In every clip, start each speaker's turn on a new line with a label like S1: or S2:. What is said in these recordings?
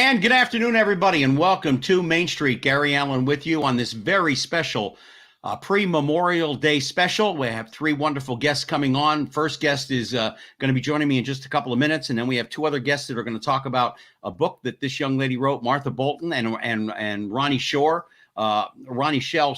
S1: And good afternoon, everybody, and welcome to Main Street. Gary Allen with you on this very special pre-Memorial Day special. We have three wonderful guests coming on. First guest is going to be joining me in just a couple of minutes, and then we have two other guests that are going to talk about a book that this young lady wrote, Martha Bolton and Ronnie Schell, Ronnie Schell,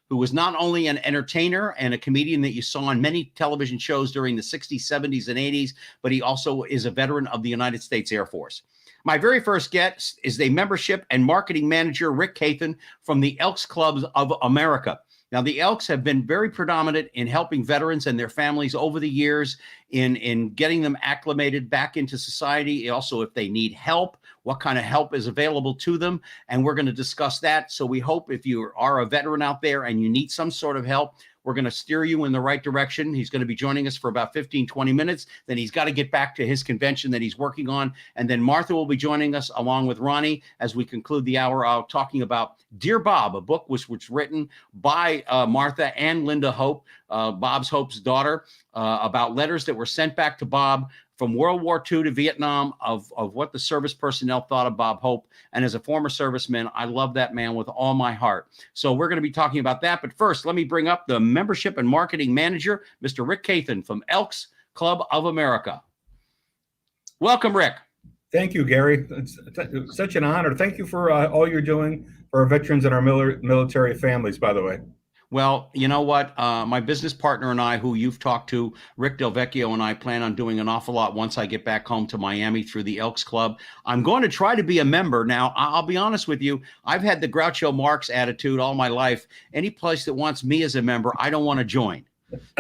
S1: who was not only an entertainer and a comedian that you saw on many television shows during the 60s, 70s, and 80s, but he also is a veteran of the United States Air Force. My very first guest is the membership and marketing manager, Rick Caithen, from the Elks Clubs of America. Now, the Elks have been very predominant in helping veterans and their families over the years in getting them acclimated back into society. Also, if they need help, what kind of help is available to them. And we're going to discuss that. So we hope if you are a veteran out there and you need some sort of help, we're going to steer you in the right direction. He's going to be joining us for about 15, 20 minutes. Then he's got to get back to his convention that he's working on. And then Martha will be joining us along with Ronnie as we conclude the hour talking about Dear Bob, a book which was written by Martha and Linda Hope, Bob's Hope's daughter, about letters that were sent back to Bob from World War II to Vietnam of what the service personnel thought of Bob Hope. And as a former serviceman, I love that man with all my heart. So we're going to be talking about that. But first, let me bring up the membership and marketing manager, Mr. Rick Caithen from Elks Club of America. Welcome, Rick.
S2: Thank you, Gary. It's such an honor. Thank you for all you're doing for our veterans and our military families, by the way.
S1: Well, you know what? My business partner and I, who you've talked to, Rick Del Vecchio, and I plan on doing an awful lot once I get back home to Miami through the Elks Club. I'm going to try to be a member. Now, I'll be honest with you. I've had the Groucho Marx attitude all my life. Any place that wants me as a member, I don't want to join.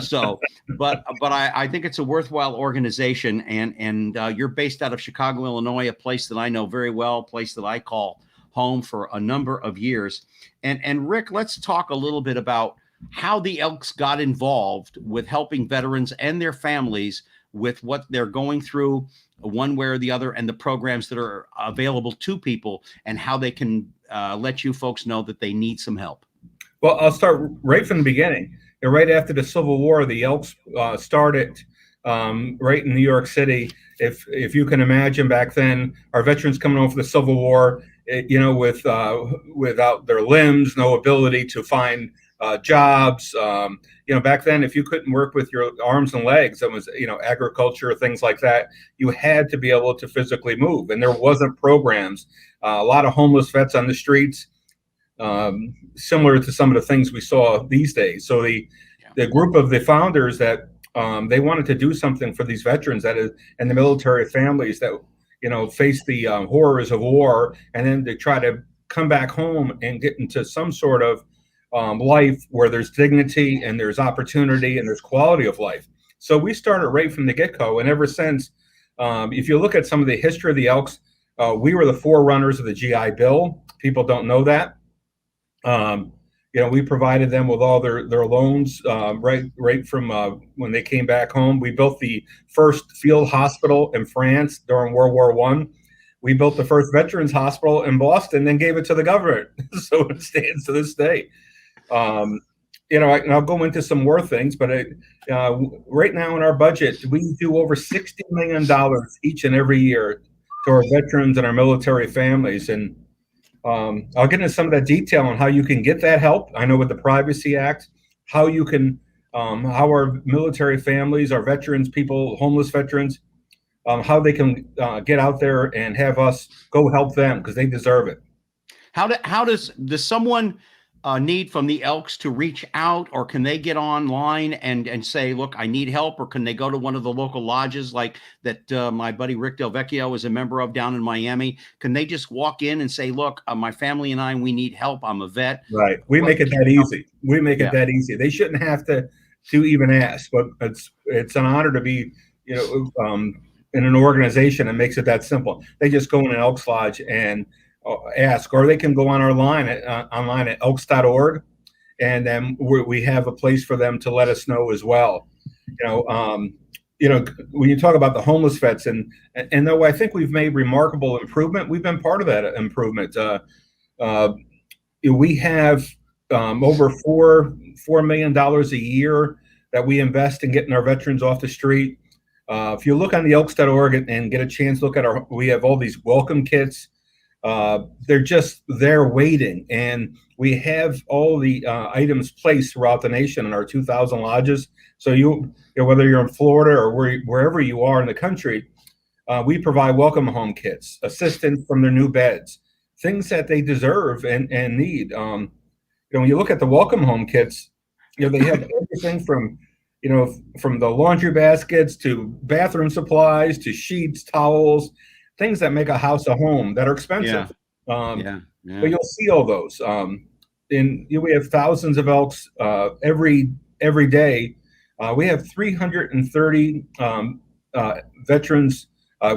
S1: So, but I think it's a worthwhile organization. And you're based out of Chicago, Illinois, a place that I know very well, a place that I call home for a number of years. And Rick, let's talk a little bit about how the Elks got involved with helping veterans and their families with what they're going through one way or the other, and the programs that are available to people, and how they can let you folks know that they need some help.
S2: Well, I'll start right from the beginning. And right after the Civil War, the Elks started right in New York City. If you can imagine, back then, our veterans coming home from the Civil War, without their limbs, no ability to find jobs. Back then, if you couldn't work with your arms and legs, that was, agriculture, things like that, you had to be able to physically move. And there wasn't programs. A lot of homeless vets on the streets, similar to some of the things we saw these days. So the group of the founders that they wanted to do something for these veterans and the military families that face the horrors of war, and then to try to come back home and get into some sort of life where there's dignity and there's opportunity and there's quality of life. So we started right from the get-go, and ever since, if you look at some of the history of the Elks, we were the forerunners of the GI Bill. People don't know that. We provided them with all their loans right from when they came back home. We built the first field hospital in France during World War I. We built the first veterans hospital in Boston, then gave it to the government. So it stands to this day. And I'll go into some more things, but right now in our budget, we do over $60 million each and every year to our veterans and our military families. And I'll get into some of that detail on how you can get that help. I know with the Privacy Act, how you can, how our military families, our veterans, people, homeless veterans, how they can get out there and have us go help them, because they deserve it.
S1: How does someone need from the Elks to reach out, or can they get online and say, look, I need help? Or can they go to one of the local lodges like that my buddy Rick Del Vecchio is a member of down in Miami? Can they just walk in and say, look, my family and I, we need help. I'm a vet.
S2: Right. We make it that easy. We make it that easy. They shouldn't have to even ask, but it's an honor to be, in an organization that makes it that simple. They just go in an Elks Lodge and ask, or they can go on our online at elks.org, and then we have a place for them to let us know as well. When you talk about the homeless vets, and though I think we've made remarkable improvement, we've been part of that improvement. We have over $4 million a year that we invest in getting our veterans off the street. If you look on the elks.org and get a chance, look at we have all these welcome kits. They're just there waiting, and we have all the items placed throughout the nation in our 2,000 lodges. So you know, whether you're in Florida or wherever you are in the country, we provide welcome home kits, assistance from their new beds, things that they deserve and need. You know, when you look at the welcome home kits, you know, they have everything from, you know, from the laundry baskets to bathroom supplies to sheets, towels, things that make a house a home that are expensive.
S1: Yeah.
S2: But you'll see all those. We have thousands of elks every day. We have 330 veterans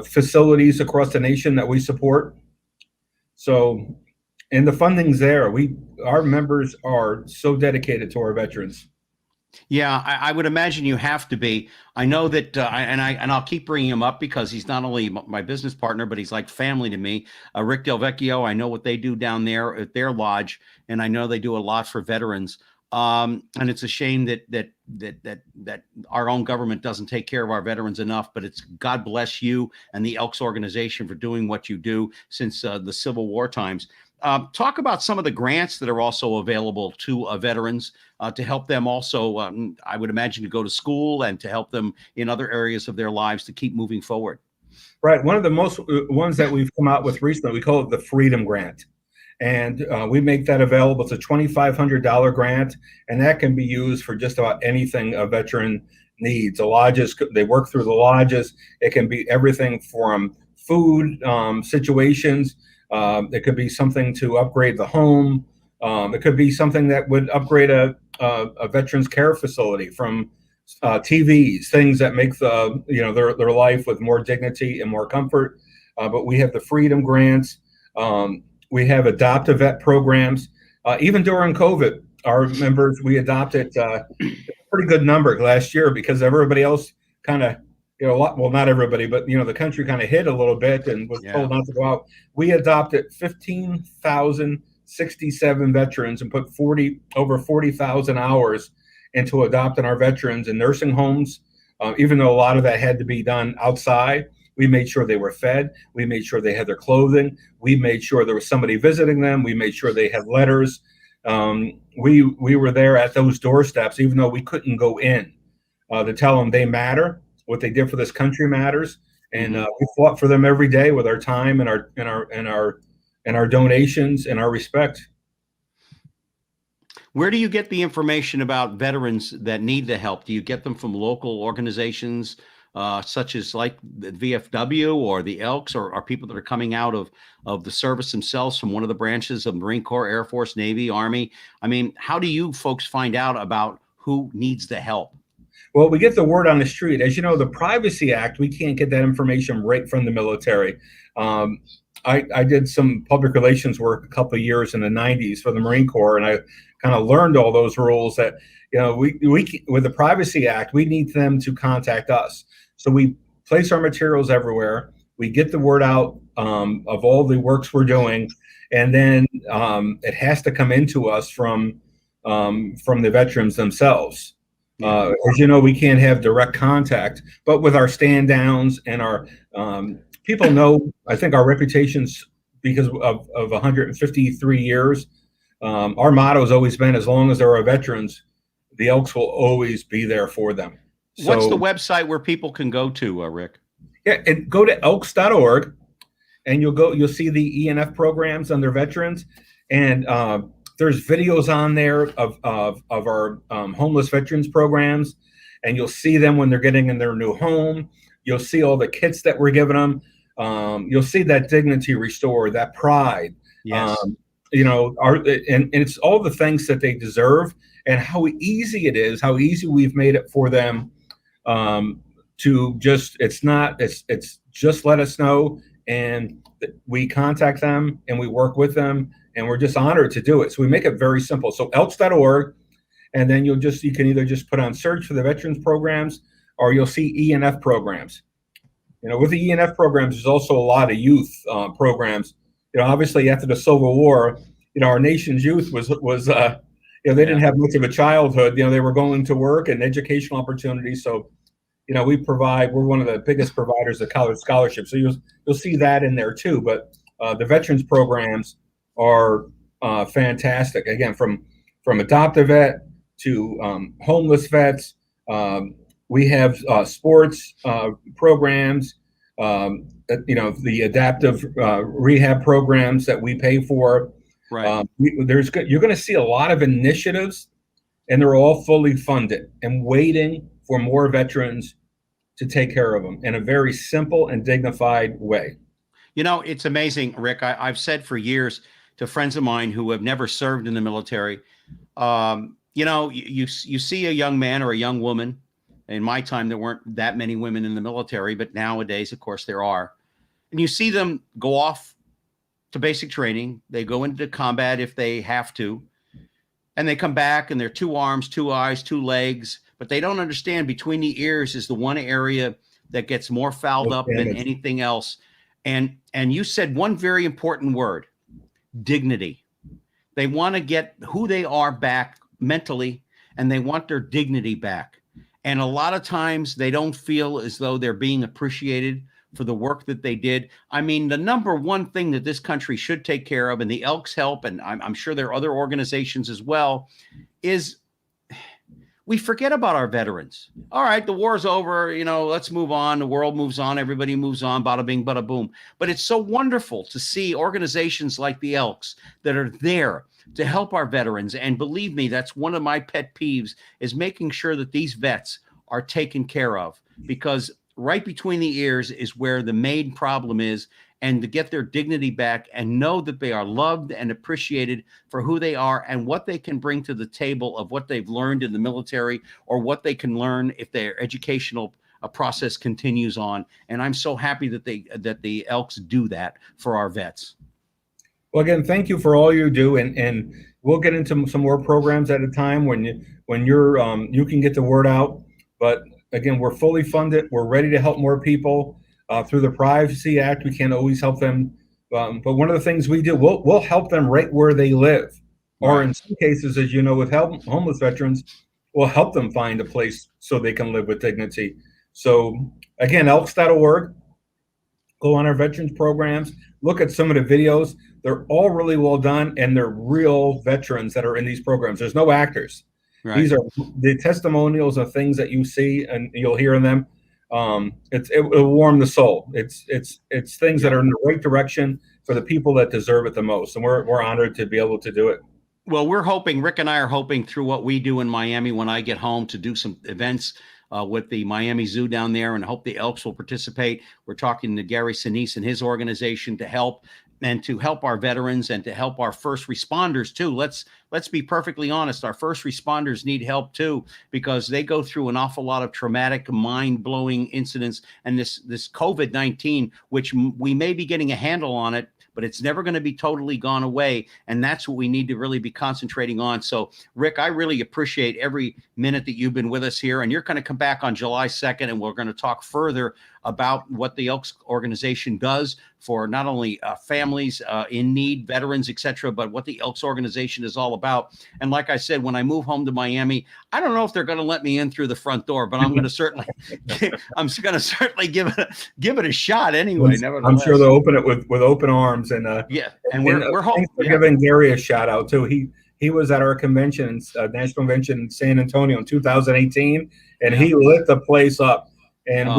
S2: facilities across the nation that we support. So, and the funding's there. Our members are so dedicated to our veterans.
S1: Yeah, I would imagine you have to be. I know that, I'll keep bringing him up because he's not only my business partner, but he's like family to me. Rick Del Vecchio, I know what they do down there at their lodge, and I know they do a lot for veterans. And it's a shame that our own government doesn't take care of our veterans enough. But it's God bless you and the Elks organization for doing what you do since the Civil War times. Talk about some of the grants that are also available to veterans to help them also, I would imagine, to go to school and to help them in other areas of their lives to keep moving forward.
S2: Right. One of the most ones that we've come out with recently, we call it the Freedom Grant. And we make that available. It's a $2,500 grant, and that can be used for just about anything a veteran needs. The lodges, they work through the lodges. It can be everything from food situations. It could be something to upgrade the home. It could be something that would upgrade a veterans care facility, from TVs, things that make their life with more dignity and more comfort. But we have the Freedom Grants. We have adopt-a-vet programs. Even during COVID, our members, we adopted a pretty good number last year because everybody else kind of, well, not everybody, but, the country kind of hit a little bit and was told not to go out. We adopted 15,067 veterans and put over 40,000 hours into adopting our veterans in nursing homes. Even though a lot of that had to be done outside, we made sure they were fed. We made sure they had their clothing. We made sure there was somebody visiting them. We made sure they had letters. We were there at those doorsteps, even though we couldn't go in, to tell them they matter. What they did for this country matters, and we fought for them every day with our time and our donations and our respect.
S1: Where do you get the information about veterans that need the help? Do you get them from local organizations such as like the VFW or the Elks, or are people that are coming out of the service themselves from one of the branches of Marine Corps, Air Force, Navy, Army? I mean, how do you folks find out about who needs the help?
S2: Well, we get the word on the street. As you know, the Privacy Act, we can't get that information right from the military. I did some public relations work a couple of years in the 90s for the Marine Corps, and I kind of learned all those rules that, we with the Privacy Act, we need them to contact us. So we place our materials everywhere. We get the word out of all the works we're doing, and then it has to come into us from the veterans themselves. As you know, we can't have direct contact, but with our stand downs and our people know, I think our reputations, because of 153 years, our motto has always been, as long as there are veterans, the Elks will always be there for them.
S1: What's the website where people can go to, Rick?
S2: Yeah, and go to elks.org, and you'll see the ENF programs under veterans, and there's videos on there of our homeless veterans programs, and you'll see them when they're getting in their new home. You'll see all the kits that we're giving them. You'll see that dignity restored, that pride.
S1: Yes.
S2: And it's all the things that they deserve, and how easy it is, how easy we've made it for them to just, it's just let us know, and we contact them and we work with them, and we're just honored to do it. So we make it very simple. So elks.org, and then you can either just put on search for the veterans programs, or you'll see ENF programs. With the ENF programs, there's also a lot of youth programs. Obviously after the Civil War, our nation's youth was they didn't have much of a childhood. They were going to work and educational opportunities. So, we're one of the biggest providers of college scholarships. So you'll see that in there too. But the veterans programs are fantastic. Again, from adoptive vet to homeless vets. We have sports programs, the adaptive rehab programs that we pay for.
S1: Right.
S2: You're going to see a lot of initiatives, and they're all fully funded and waiting for more veterans to take care of them in a very simple and dignified way.
S1: It's amazing, Rick. I've said for years to friends of mine who have never served in the military, you see a young man or a young woman. In my time, there weren't that many women in the military, but nowadays, of course, there are. And you see them go off to basic training. They go into combat if they have to. And they come back and they're 2 arms, 2 eyes, 2 legs. But they don't understand between the ears is the one area that gets more fouled up than anything else. And you said one very important word, dignity. They want to get who they are back mentally, and they want their dignity back. And a lot of times they don't feel as though they're being appreciated for the work that they did. I mean, the number one thing that this country should take care of, and the Elks help, and I'm sure there are other organizations as well, is we forget about our veterans. All right, the war's over, let's move on. The world moves on. Everybody moves on, bada bing, bada boom. But it's so wonderful to see organizations like the Elks that are there to help our veterans. And believe me, that's one of my pet peeves, is making sure that these vets are taken care of, because right between the ears is where the main problem is, and to get their dignity back and know that they are loved and appreciated for who they are and what they can bring to the table of what they've learned in the military, or what they can learn if their educational process continues on. And I'm so happy that the Elks do that for our vets.
S2: Well, again, thank you for all you do, and we'll get into some more programs at a time when you can get the word out. But again, we're fully funded. We're ready to help more people through the Privacy Act. We can't always help them, but one of the things we do, we'll help them right where they live, or in some cases, as you know, with homeless veterans, we'll help them find a place so they can live with dignity. So again, elks.org. Go on our veterans programs, look at some of the videos. They're all really well done, and they're real veterans that are in these programs. There's no actors. Right. These are the testimonials of things that you see and you'll hear in them. It will warm the soul. It's things that are in the right direction for the people that deserve it the most. And we're honored to be able to do it.
S1: Well, Rick and I are hoping through what we do in Miami when I get home to do some events with the Miami Zoo down there, and hope the Elks will participate. We're talking to Gary Sinise and his organization to help our veterans and to help our first responders too. Let's be perfectly honest. Our first responders need help too, because they go through an awful lot of traumatic, mind-blowing incidents. And this COVID-19, which we may be getting a handle on it, but it's never going to be totally gone away. And that's what we need to really be concentrating on. So, Rick, I really appreciate every minute that you've been with us here. And you're going to come back on July 2nd, and we're going to talk further about what the Elks organization does for not only families in need, veterans, etc., but what the Elks organization is all about. And like I said, when I move home to Miami, I don't know if they're going to let me in through the front door, but I'm going to certainly, give it a shot anyway.
S2: I'm sure they'll open it with open arms. And
S1: and we're hoping
S2: for giving Gary a shout out too. He was at our convention, national convention in San Antonio in 2018, and he lit the place up. And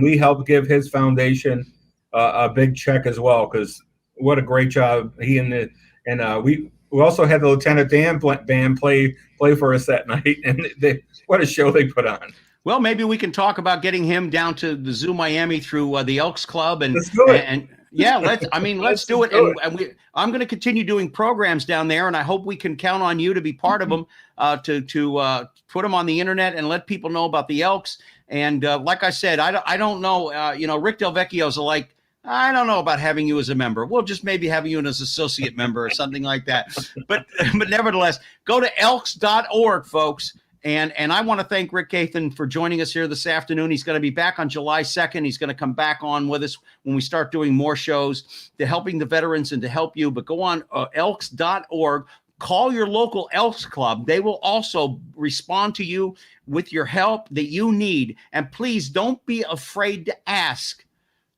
S2: we helped give his foundation a big check as well, because what a great job he we also had the Lieutenant Dan band play for us that night, and what a show they put on.
S1: Well, maybe we can talk about getting him down to the Zoo Miami through the Elks Club, and
S2: let's do it.
S1: Let's do it. And I'm going to continue doing programs down there, and I hope we can count on you to be part of them, to put them on the internet and let people know about the Elks. And like I said, I don't know, Rick Del Vecchio's like, I don't know about having you as a member. We'll just maybe having you as associate member or something like that. But nevertheless, go to elks.org, folks. And I want to thank Rick Caithen for joining us here this afternoon. He's going to be back on July 2nd. He's going to come back on with us when we start doing more shows to helping the veterans and to help you. But go on elks.org. call your local Elks Club. They will also respond to you with your help that you need. And please don't be afraid to ask.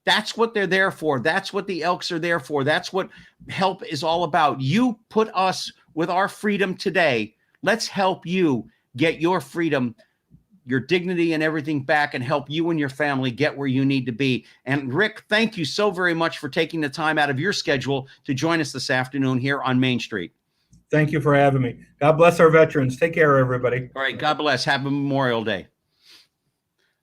S1: That's what they're there for. That's what the Elks are there for. That's what help is all about. You put us with our freedom today. Let's help you get your freedom, your dignity and everything back, and help you and your family get where you need to be. And Rick, thank you so very much for taking the time out of your schedule to join us this afternoon here on Main Street.
S2: Thank you for having me. God bless our veterans. Take care, everybody.
S1: All right. God bless. Happy Memorial Day.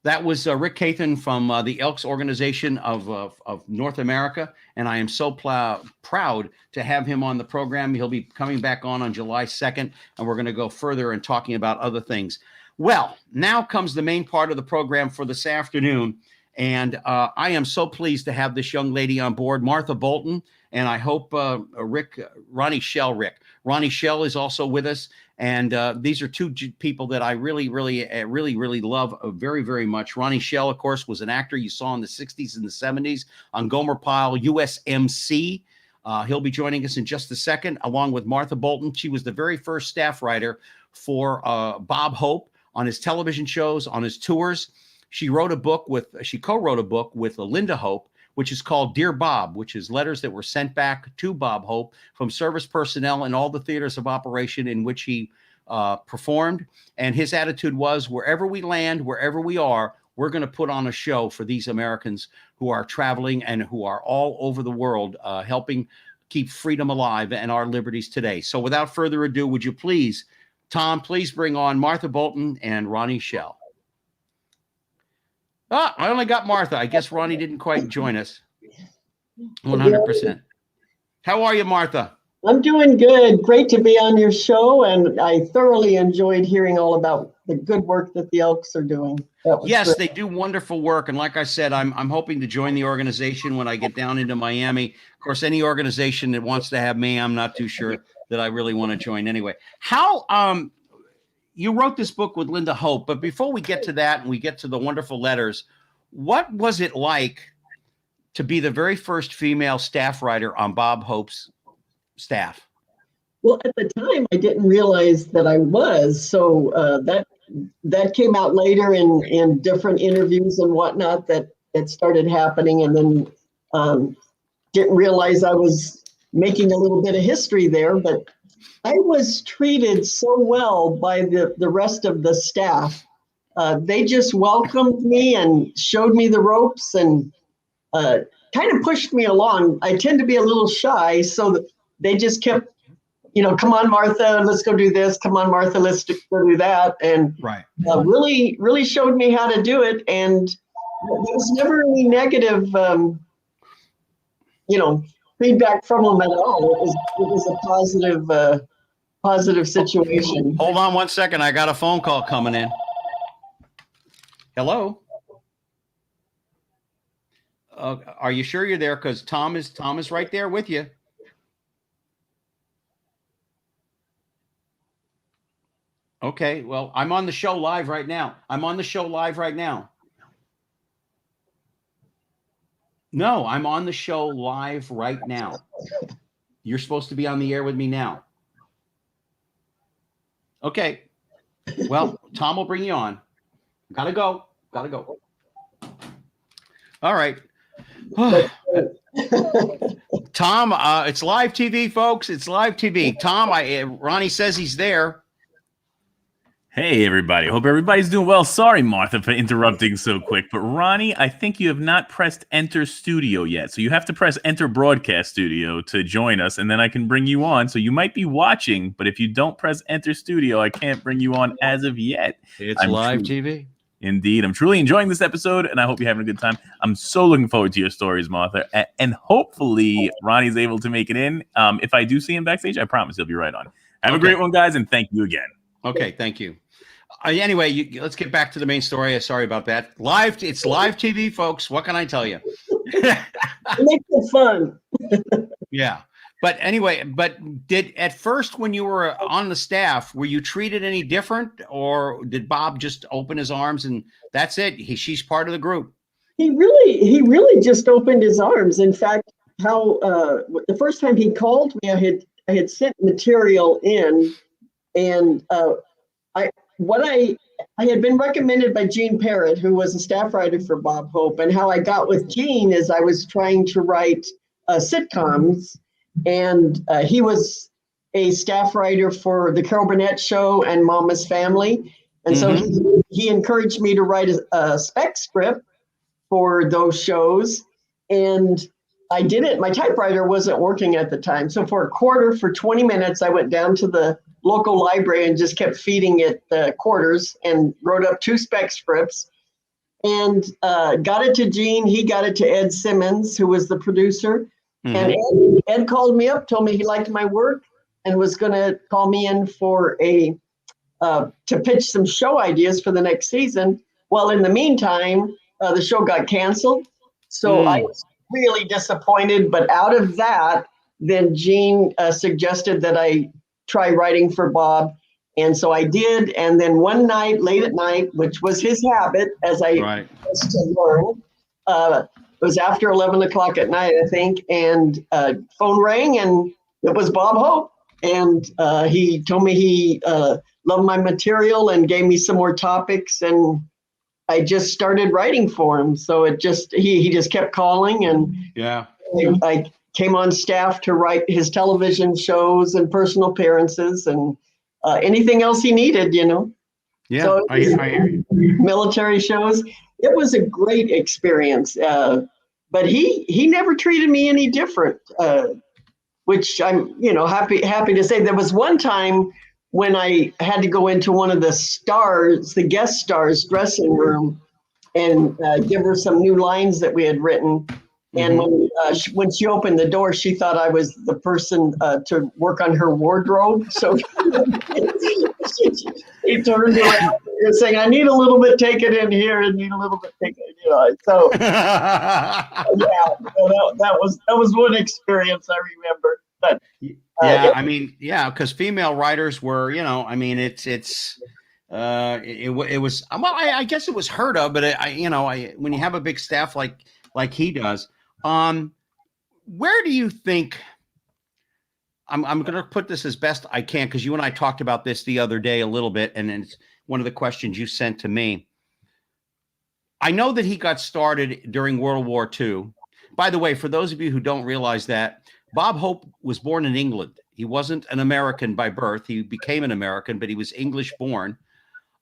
S1: That was Rick Caithen from the Elks organization of North America, and I am so proud to have him on the program. He'll be coming back on July 2nd, and we're going to go further and talking about other things. Well, now comes the main part of the program for this afternoon, and I am so pleased to have this young lady on board, Martha Bolton, and I hope Ronnie Schell is also with us. And these are two people that I really love very, very much. Ronnie Schell, of course, was an actor you saw in the 60s and the 70s on Gomer Pyle, USMC. He'll be joining us in just a second, along with Martha Bolton. She was the very first staff writer for Bob Hope on his television shows, on his tours. She co-wrote a book with Linda Hope, which is called Dear Bob, which is letters that were sent back to Bob Hope from service personnel in all the theaters of operation in which he performed. And his attitude was, wherever we land, wherever we are, we're going to put on a show for these Americans who are traveling and who are all over the world helping keep freedom alive and our liberties today. So without further ado, would you please, Tom, please bring on Martha Bolton and Ronnie Schell. I only got Martha. I guess Ronnie didn't quite join us. 100%. How are you, Martha?
S3: I'm doing good. Great to be on your show, and I thoroughly enjoyed hearing all about the good work that the Elks are doing.
S1: Yes, great. They do wonderful work, and like I said, I'm hoping to join the organization when I get down into Miami. Of course, any organization that wants to have me, I'm not too sure that I really want to join anyway. How you wrote this book with Linda Hope, but before we get to that and we get to the wonderful letters, what was it like to be the very first female staff writer on Bob Hope's staff?
S3: Well, at the time, I didn't realize that I was. So that came out later in different interviews and whatnot that started happening, and then didn't realize I was making a little bit of history there. But I was treated so well by the rest of the staff. They just welcomed me and showed me the ropes and kind of pushed me along. I tend to be a little shy, so they just kept, come on, Martha, let's go do this. Come on, Martha, let's go do that. And
S1: right.
S3: Really showed me how to do it. And there was never any negative, feedback from them at all. It was a positive situation.
S1: Hold on one second. I got a phone call coming in. Hello. Are you sure you're there? Because Tom is right there with you. Okay. Well, I'm on the show live right now. No, I'm on the show live right now. You're supposed to be on the air with me now. Okay. Well, Tom will bring you on. Gotta go. All right. Tom, it's live TV, folks. It's live TV. Tom, Ronnie says he's there.
S4: Hey, everybody. Hope everybody's doing well. Sorry, Martha, for interrupting so quick. But Ronnie, I think you have not pressed Enter Studio yet. So you have to press Enter Broadcast Studio to join us, and then I can bring you on. So you might be watching, but if you don't press Enter Studio, I can't bring you on as of yet.
S1: It's live TV.
S4: Indeed. I'm truly enjoying this episode, and I hope you're having a good time. I'm so looking forward to your stories, Martha. And hopefully Ronnie's able to make it in. If I do see him backstage, I promise he'll be right on. Have a great one, guys, and thank you again.
S1: Okay, thank you. Anyway, let's get back to the main story. Sorry about that. It's live TV, folks. What can I tell you?
S3: Make it fun.
S1: Yeah. But anyway, did at first when you were on the staff, were you treated any different, or did Bob just open his arms and that's it? She's part of the group.
S3: He really just opened his arms. In fact, the first time he called me, had sent material in, and I had been recommended by Gene Parrott, who was a staff writer for Bob Hope. And how I got with Gene is I was trying to write sitcoms, and he was a staff writer for the Carol Burnett Show and Mama's Family. And so he encouraged me to write a spec script for those shows. And I did it. My typewriter wasn't working at the time. So for 20 minutes, I went down to the local library and just kept feeding it quarters and wrote up 2 spec scripts and got it to Gene. He got it to Ed Simmons, who was the producer. And Ed called me up, told me he liked my work and was going to call me in for to pitch some show ideas for the next season. Well, in the meantime, the show got canceled. So I was really disappointed. But out of that, then Gene suggested that I try writing for Bob. And so I did. And then one night, late at night, which was his habit, as I used to learn, it was after 11 o'clock at night, I think, and phone rang, and it was Bob Hope. And he told me he loved my material and gave me some more topics, and I just started writing for him. So it just, he just kept calling, and I came on staff to write his television shows and personal appearances and anything else he needed, you know.
S1: Yeah,
S3: so
S1: I hear you.
S3: Military shows. It was a great experience. But he never treated me any different, which I'm, happy to say. There was one time when I had to go into one of the guest stars' dressing room and give her some new lines that we had written. And when she opened the door, she thought I was the person to work on her wardrobe. So she turned around and saying, "I need a little bit, take it in here, and need a little bit, take it." So that was one experience I remember. But
S1: because female writers were, it was. Well, I guess it was heard of, but when you have a big staff like he does. Where do you think, I'm going to put this as best I can, because you and I talked about this the other day a little bit, and it's one of the questions you sent to me. I know that he got started during World War II. By the way, for those of you who don't realize that, Bob Hope was born in England. He wasn't an American by birth. He became an American, but he was English born.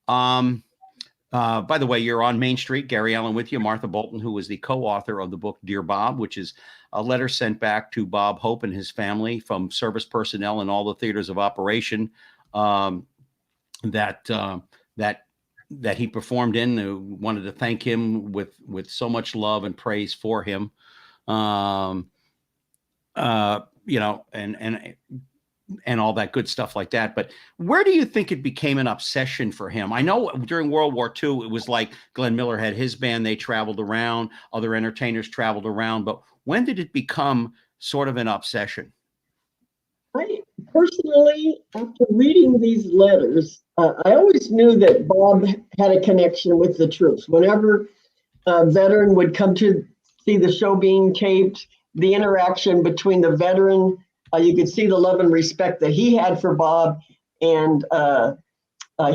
S1: By the way, you're on Main Street. Gary Allen with you, Martha Bolton, who was the co-author of the book Dear Bob, which is a letter sent back to Bob Hope and his family from service personnel in all the theaters of operation that he performed in. Who wanted to thank him with so much love and praise for him, and all that good stuff like that. But where do you think it became an obsession for him? I know during World War II, it was like Glenn Miller had his band. They traveled around, other entertainers traveled around. But when did it become sort of an obsession?
S3: I personally, after reading these letters, I always knew that Bob had a connection with the troops. Whenever a veteran would come to see the show being taped, the interaction between the veteran, you could see the love and respect that he had for Bob, and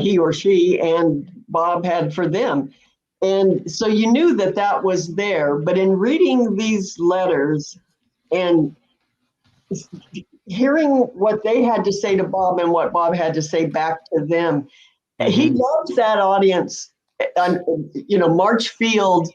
S3: he or she and Bob had for them. And so you knew that was there. But in reading these letters and hearing what they had to say to Bob and what Bob had to say back to them, he loves that audience. March Field,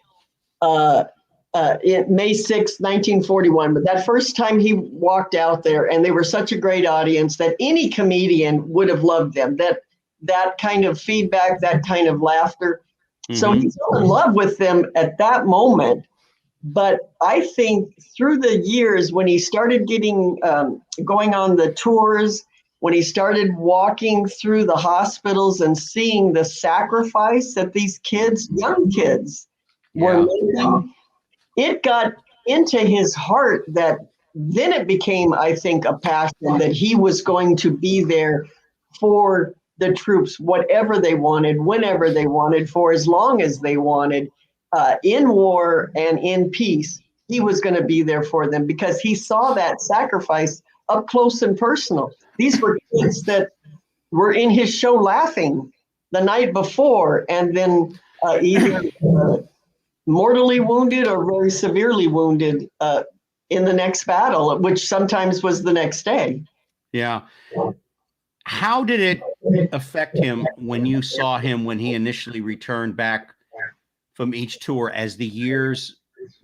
S3: May 6, 1941, but that first time he walked out there, and they were such a great audience that any comedian would have loved them, that kind of feedback, that kind of laughter. So he fell in love with them at that moment. But I think through the years, when he started getting going on the tours, when he started walking through the hospitals and seeing the sacrifice that these kids, young kids, were making, it got into his heart that then it became, I think, a passion that he was going to be there for the troops, whatever they wanted, whenever they wanted, for as long as they wanted, in war and in peace. He was going to be there for them because he saw that sacrifice up close and personal. These were kids that were in his show laughing the night before, and then either mortally wounded or very severely wounded in the next battle, which sometimes was the next day.
S1: Yeah. How did it affect him when you saw him when he initially returned back from each tour as the years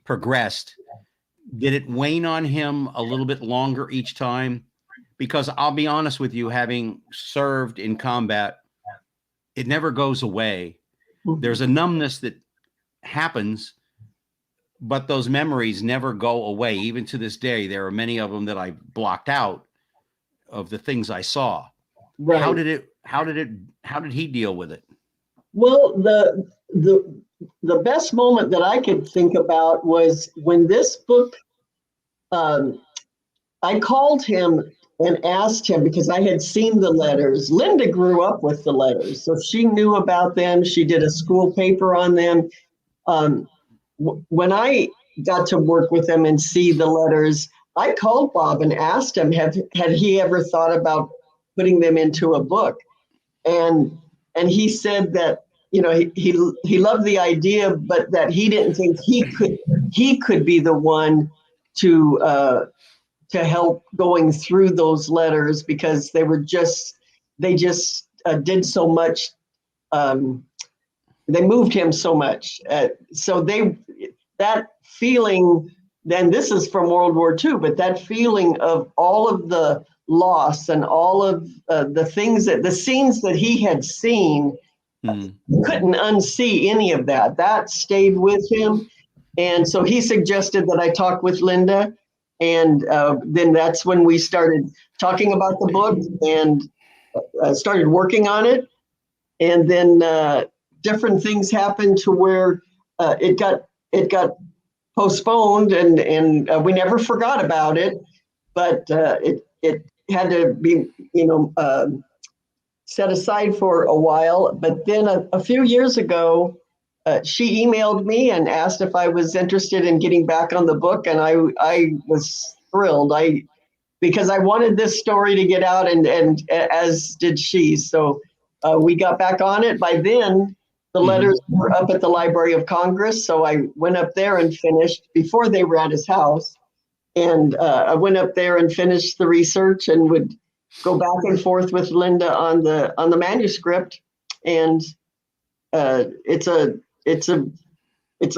S1: progressed? Did it wane on him a little bit longer each time? Because I'll be honest with you, having served in combat, it never goes away. There's a numbness that happens, but those memories never go away. Even to this day, there are many of them that I blocked out of the things I saw.
S3: Right.
S1: How did he deal with it?
S3: Well, the best moment that I could think about was when this book, I called him and asked him, because I had seen the letters. Linda grew up with the letters, so she knew about them. She did a school paper on them. When I got to work with them and see the letters, I called Bob and asked him, had he ever thought about putting them into a book? And he said that, you know, he loved the idea, but that he didn't think he could be the one to help going through those letters, because they just did so much. They moved him so much. So that feeling, then this is from World War II, but that feeling of all of the loss and all of the scenes that he had seen, couldn't unsee any of that. That stayed with him. And so he suggested that I talk with Linda. And then that's when we started talking about the book and started working on it. And then different things happened to where it got postponed, and we never forgot about it, but it had to be, set aside for a while. But then a few years ago, she emailed me and asked if I was interested in getting back on the book, and I was thrilled. Because I wanted this story to get out, and as did she. So we got back on it. By then, the letters were up at the Library of Congress, so I went up there and finished before they were at his house. And I went up there and finished the research and would go back and forth with Linda on the manuscript. And it's a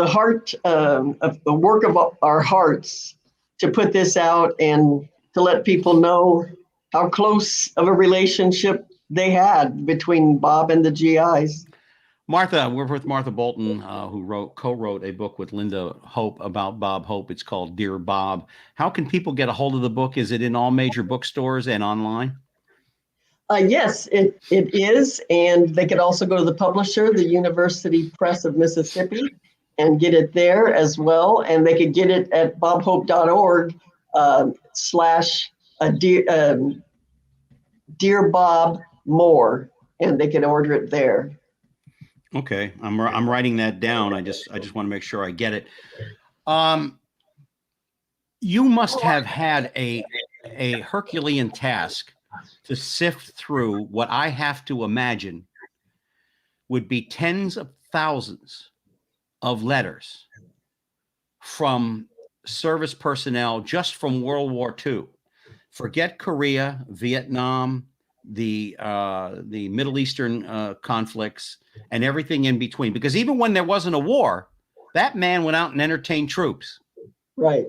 S3: heart, a work of our hearts to put this out and to let people know how close of a relationship they had between Bob and the GIs.
S1: Martha, we're with Martha Bolton, who co-wrote a book with Linda Hope about Bob Hope. It's called Dear Bob. How can people get a hold of the book? Is it in all major bookstores and online?
S3: Yes, it is. And they could also go to the publisher, the University Press of Mississippi, and get it there as well. And they could get it at bobhope.org / Dear Bob More, and they can order it there.
S1: Okay, I'm writing that down. I just want to make sure I get it. You must have had a Herculean task to sift through what I have to imagine would be tens of thousands of letters from service personnel just from World War II. Forget Korea, Vietnam, the Middle Eastern conflicts, and everything in between. Because even when there wasn't a war, that man went out and entertained troops.
S3: Right.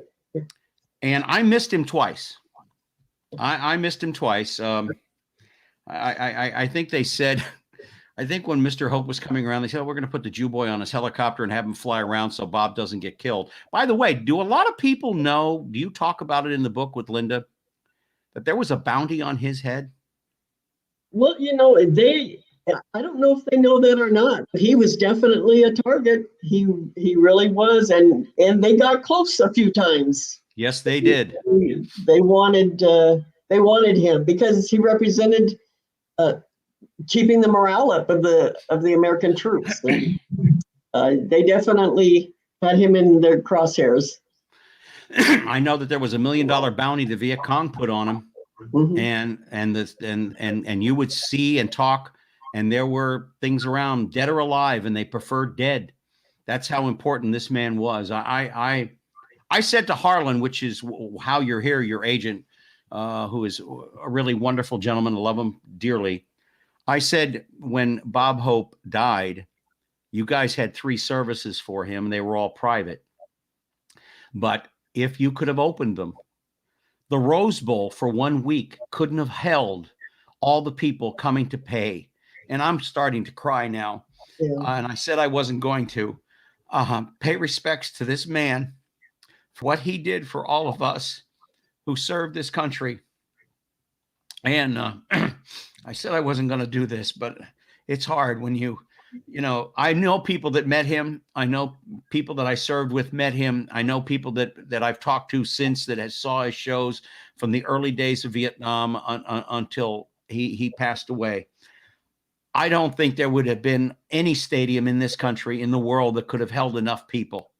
S1: And I missed him twice. I missed him twice. I think they said, I think when Mr. Hope was coming around, they said, we're going to put the Jew boy on his helicopter and have him fly around so Bob doesn't get killed. By the way, do a lot of people know, do you talk about it in the book with Linda, that there was a bounty on his head?
S3: Well, I don't know if they know that or not, but he was definitely a target. He really was. And they got close a few times.
S1: Yes, they did.
S3: They wanted him because he represented keeping the morale up of the American troops. And, they definitely had him in their crosshairs.
S1: I know that there was $1 million bounty the Viet Cong put on him,
S3: Mhm.
S1: and you would see and talk, and there were things around, dead or alive, and they preferred dead. That's how important this man was. I said to Harlan, which is how you're here, your agent, who is a really wonderful gentleman. I love him dearly. I said, when Bob Hope died, you guys had 3 services for him. They were all private. But if you could have opened them, the Rose Bowl for 1 week couldn't have held all the people coming to pay. And I'm starting to cry now.
S3: Yeah.
S1: And I said I wasn't going to. Pay respects to this man for what he did for all of us who served this country. And I said I wasn't going to do this, but it's hard when I know people that met him. I know people that I served with met him. I know people that I've talked to since that has saw his shows from the early days of Vietnam until he passed away. I don't think there would have been any stadium in this country, in the world, that could have held enough people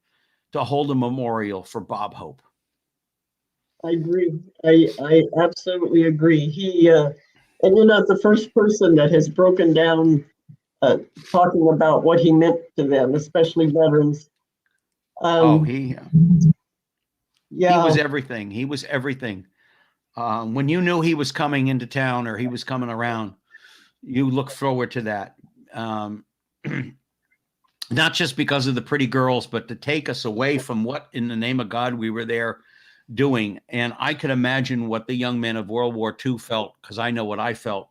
S1: to hold a memorial for Bob Hope.
S3: I agree. I absolutely agree. He, and the first person that has broken down talking about what he meant to them, especially veterans.
S1: He
S3: Yeah.
S1: was everything. He was everything. When you knew he was coming into town or he was coming around, you look forward to that. Not just because of the pretty girls, but to take us away from what in the name of God we were there doing. And I could imagine what the young men of World War II felt, because I know what I felt.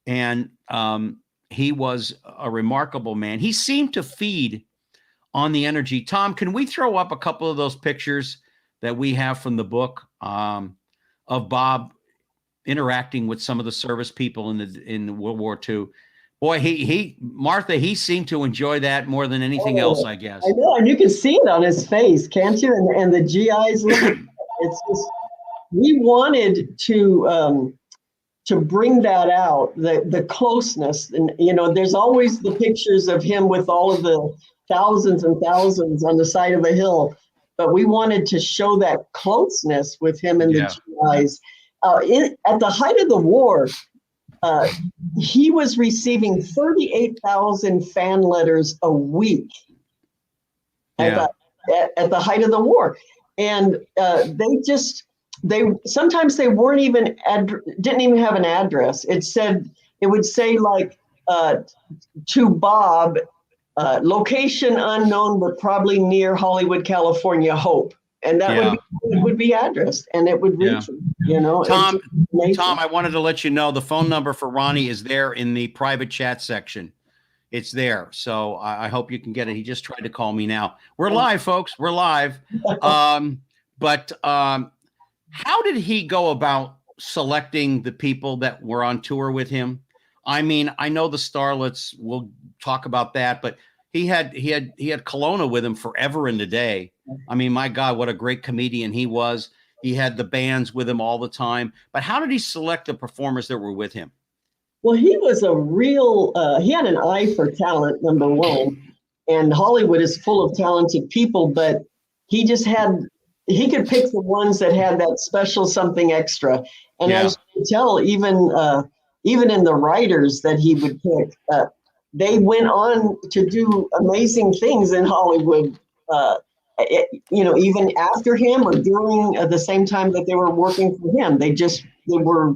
S1: And he was a remarkable man. He seemed to feed on the energy. Tom, can we throw up a couple of those pictures that we have from the book of Bob interacting with some of the service people in World War II? Boy, Martha, he seemed to enjoy that more than anything else, I guess.
S3: I know, and you can see it on his face, can't you? And the GIs, it's just, we wanted to bring that out, the closeness. And, there's always the pictures of him with all of the thousands and thousands on the side of a hill, but we wanted to show that closeness with him and the GIs. At the height of the war, he was receiving 38,000 fan letters a week at the height of the war. And sometimes they weren't even, didn't even have an address. It would say like, to Bob, location unknown, but probably near Hollywood, California, Hope. And that would be addressed, and it would reach him,
S1: Tom, I wanted to let you know the phone number for Ronnie is there in the private chat section. It's there. So I hope you can get it. He just tried to call me now. We're live, folks. We're live. But how did he go about selecting the people that were on tour with him? I mean, I know the starlets, we'll talk about that, but he had Kelowna with him forever and a day. I mean, my God, what a great comedian he was. He had the bands with him all the time. But how did he select the performers that were with him?
S3: Well, he was a real, he had an eye for talent, number one. And Hollywood is full of talented people, but he could pick the ones that had that special something extra. And as you can tell, even in the writers that he would pick, they went on to do amazing things in Hollywood, even after him or during the same time that they were working for him. They were,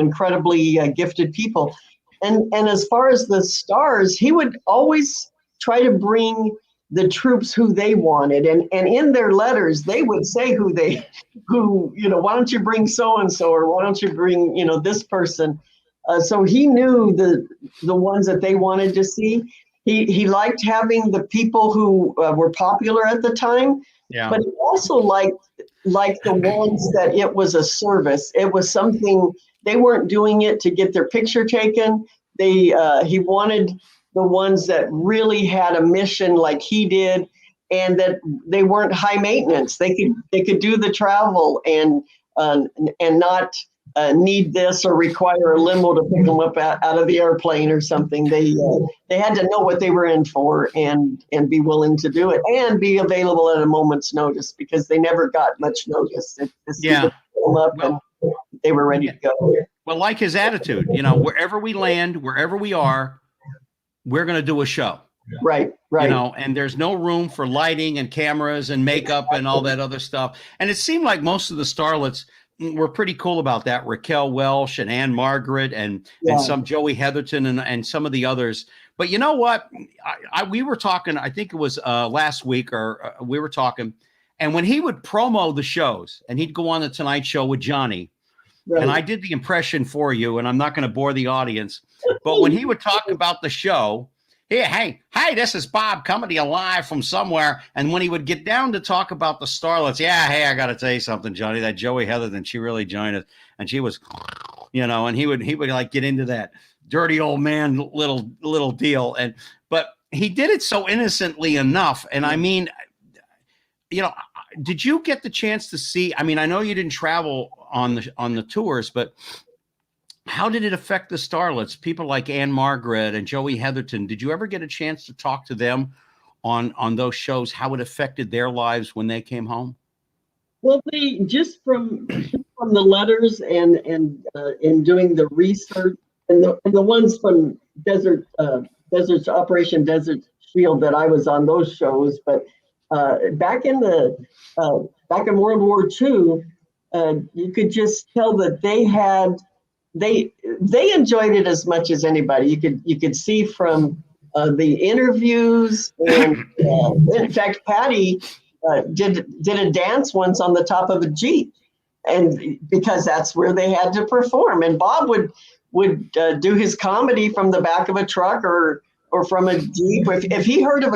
S3: incredibly gifted people. And as far as the stars, he would always try to bring the troops who they wanted. And in their letters, they would say why don't you bring so-and-so, or why don't you bring, this person? So he knew the ones that they wanted to see. He liked having the people who were popular at the time, but he also liked the ones that it was a service. It was something, they weren't doing it to get their picture taken. He wanted the ones that really had a mission like he did, and that they weren't high maintenance. They could do the travel and not need this or require a limo to pick them up out of the airplane or something. They had to know what they were in for and be willing to do it and be available at a moment's notice, because they never got much notice.
S1: Yeah.
S3: Them up and they were ready to go.
S1: Well, like his attitude, you know, wherever we land, wherever we are, we're going to do a show.
S3: Right.
S1: You know, and there's no room for lighting and cameras and makeup and all that other stuff. And it seemed like most of the starlets were pretty cool about that. Raquel Welch and Anne Margaret and some Joey Heatherton and some of the others. But you know what? We were talking, I think it was last week, or we were talking, and when he would promo the shows and he'd go on the Tonight Show with Johnny, and I did the impression for you, and I'm not going to bore the audience, but when he would talk about the show, hey, this is Bob coming to you live from somewhere. And when he would get down to talk about the starlets, hey, I got to tell you something, Johnny, that Joey Heatherton, she really joined us. And she was, you know, and he would like get into that dirty old man little deal. But he did it so innocently enough. And I mean, you know, did you get the chance to see, I mean, I know you didn't travel on the tours, but how did it affect the starlets? People like Anne Margaret and Joey Heatherton. Did you ever get a chance to talk to them on those shows, how it affected their lives when they came home?
S3: Well, they just from the letters and in doing the research and the ones from Desert Operation Desert Shield that I was on those shows, but back in World War II, you could just tell that they enjoyed it as much as anybody. You could see from the interviews, and in fact, Patty did a dance once on the top of a Jeep, and because that's where they had to perform. And Bob would do his comedy from the back of a truck or from a Jeep. If he heard of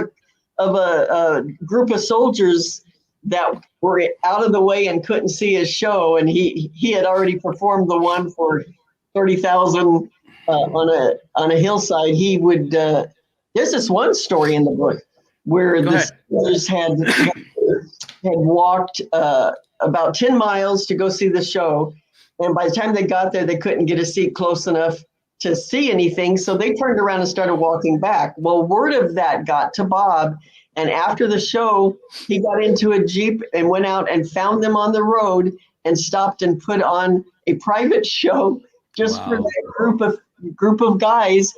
S3: a group of soldiers that were out of the way and couldn't see his show, and he had already performed the one for 30,000 on a hillside, he would. There's this one story in the book where the soldiers had walked about 10 miles to go see the show, and by the time they got there, they couldn't get a seat close enough to see anything, so they turned around and started walking back. Well, word of that got to Bob, and after the show, he got into a Jeep and went out and found them on the road and stopped and put on a private show just for that group of guys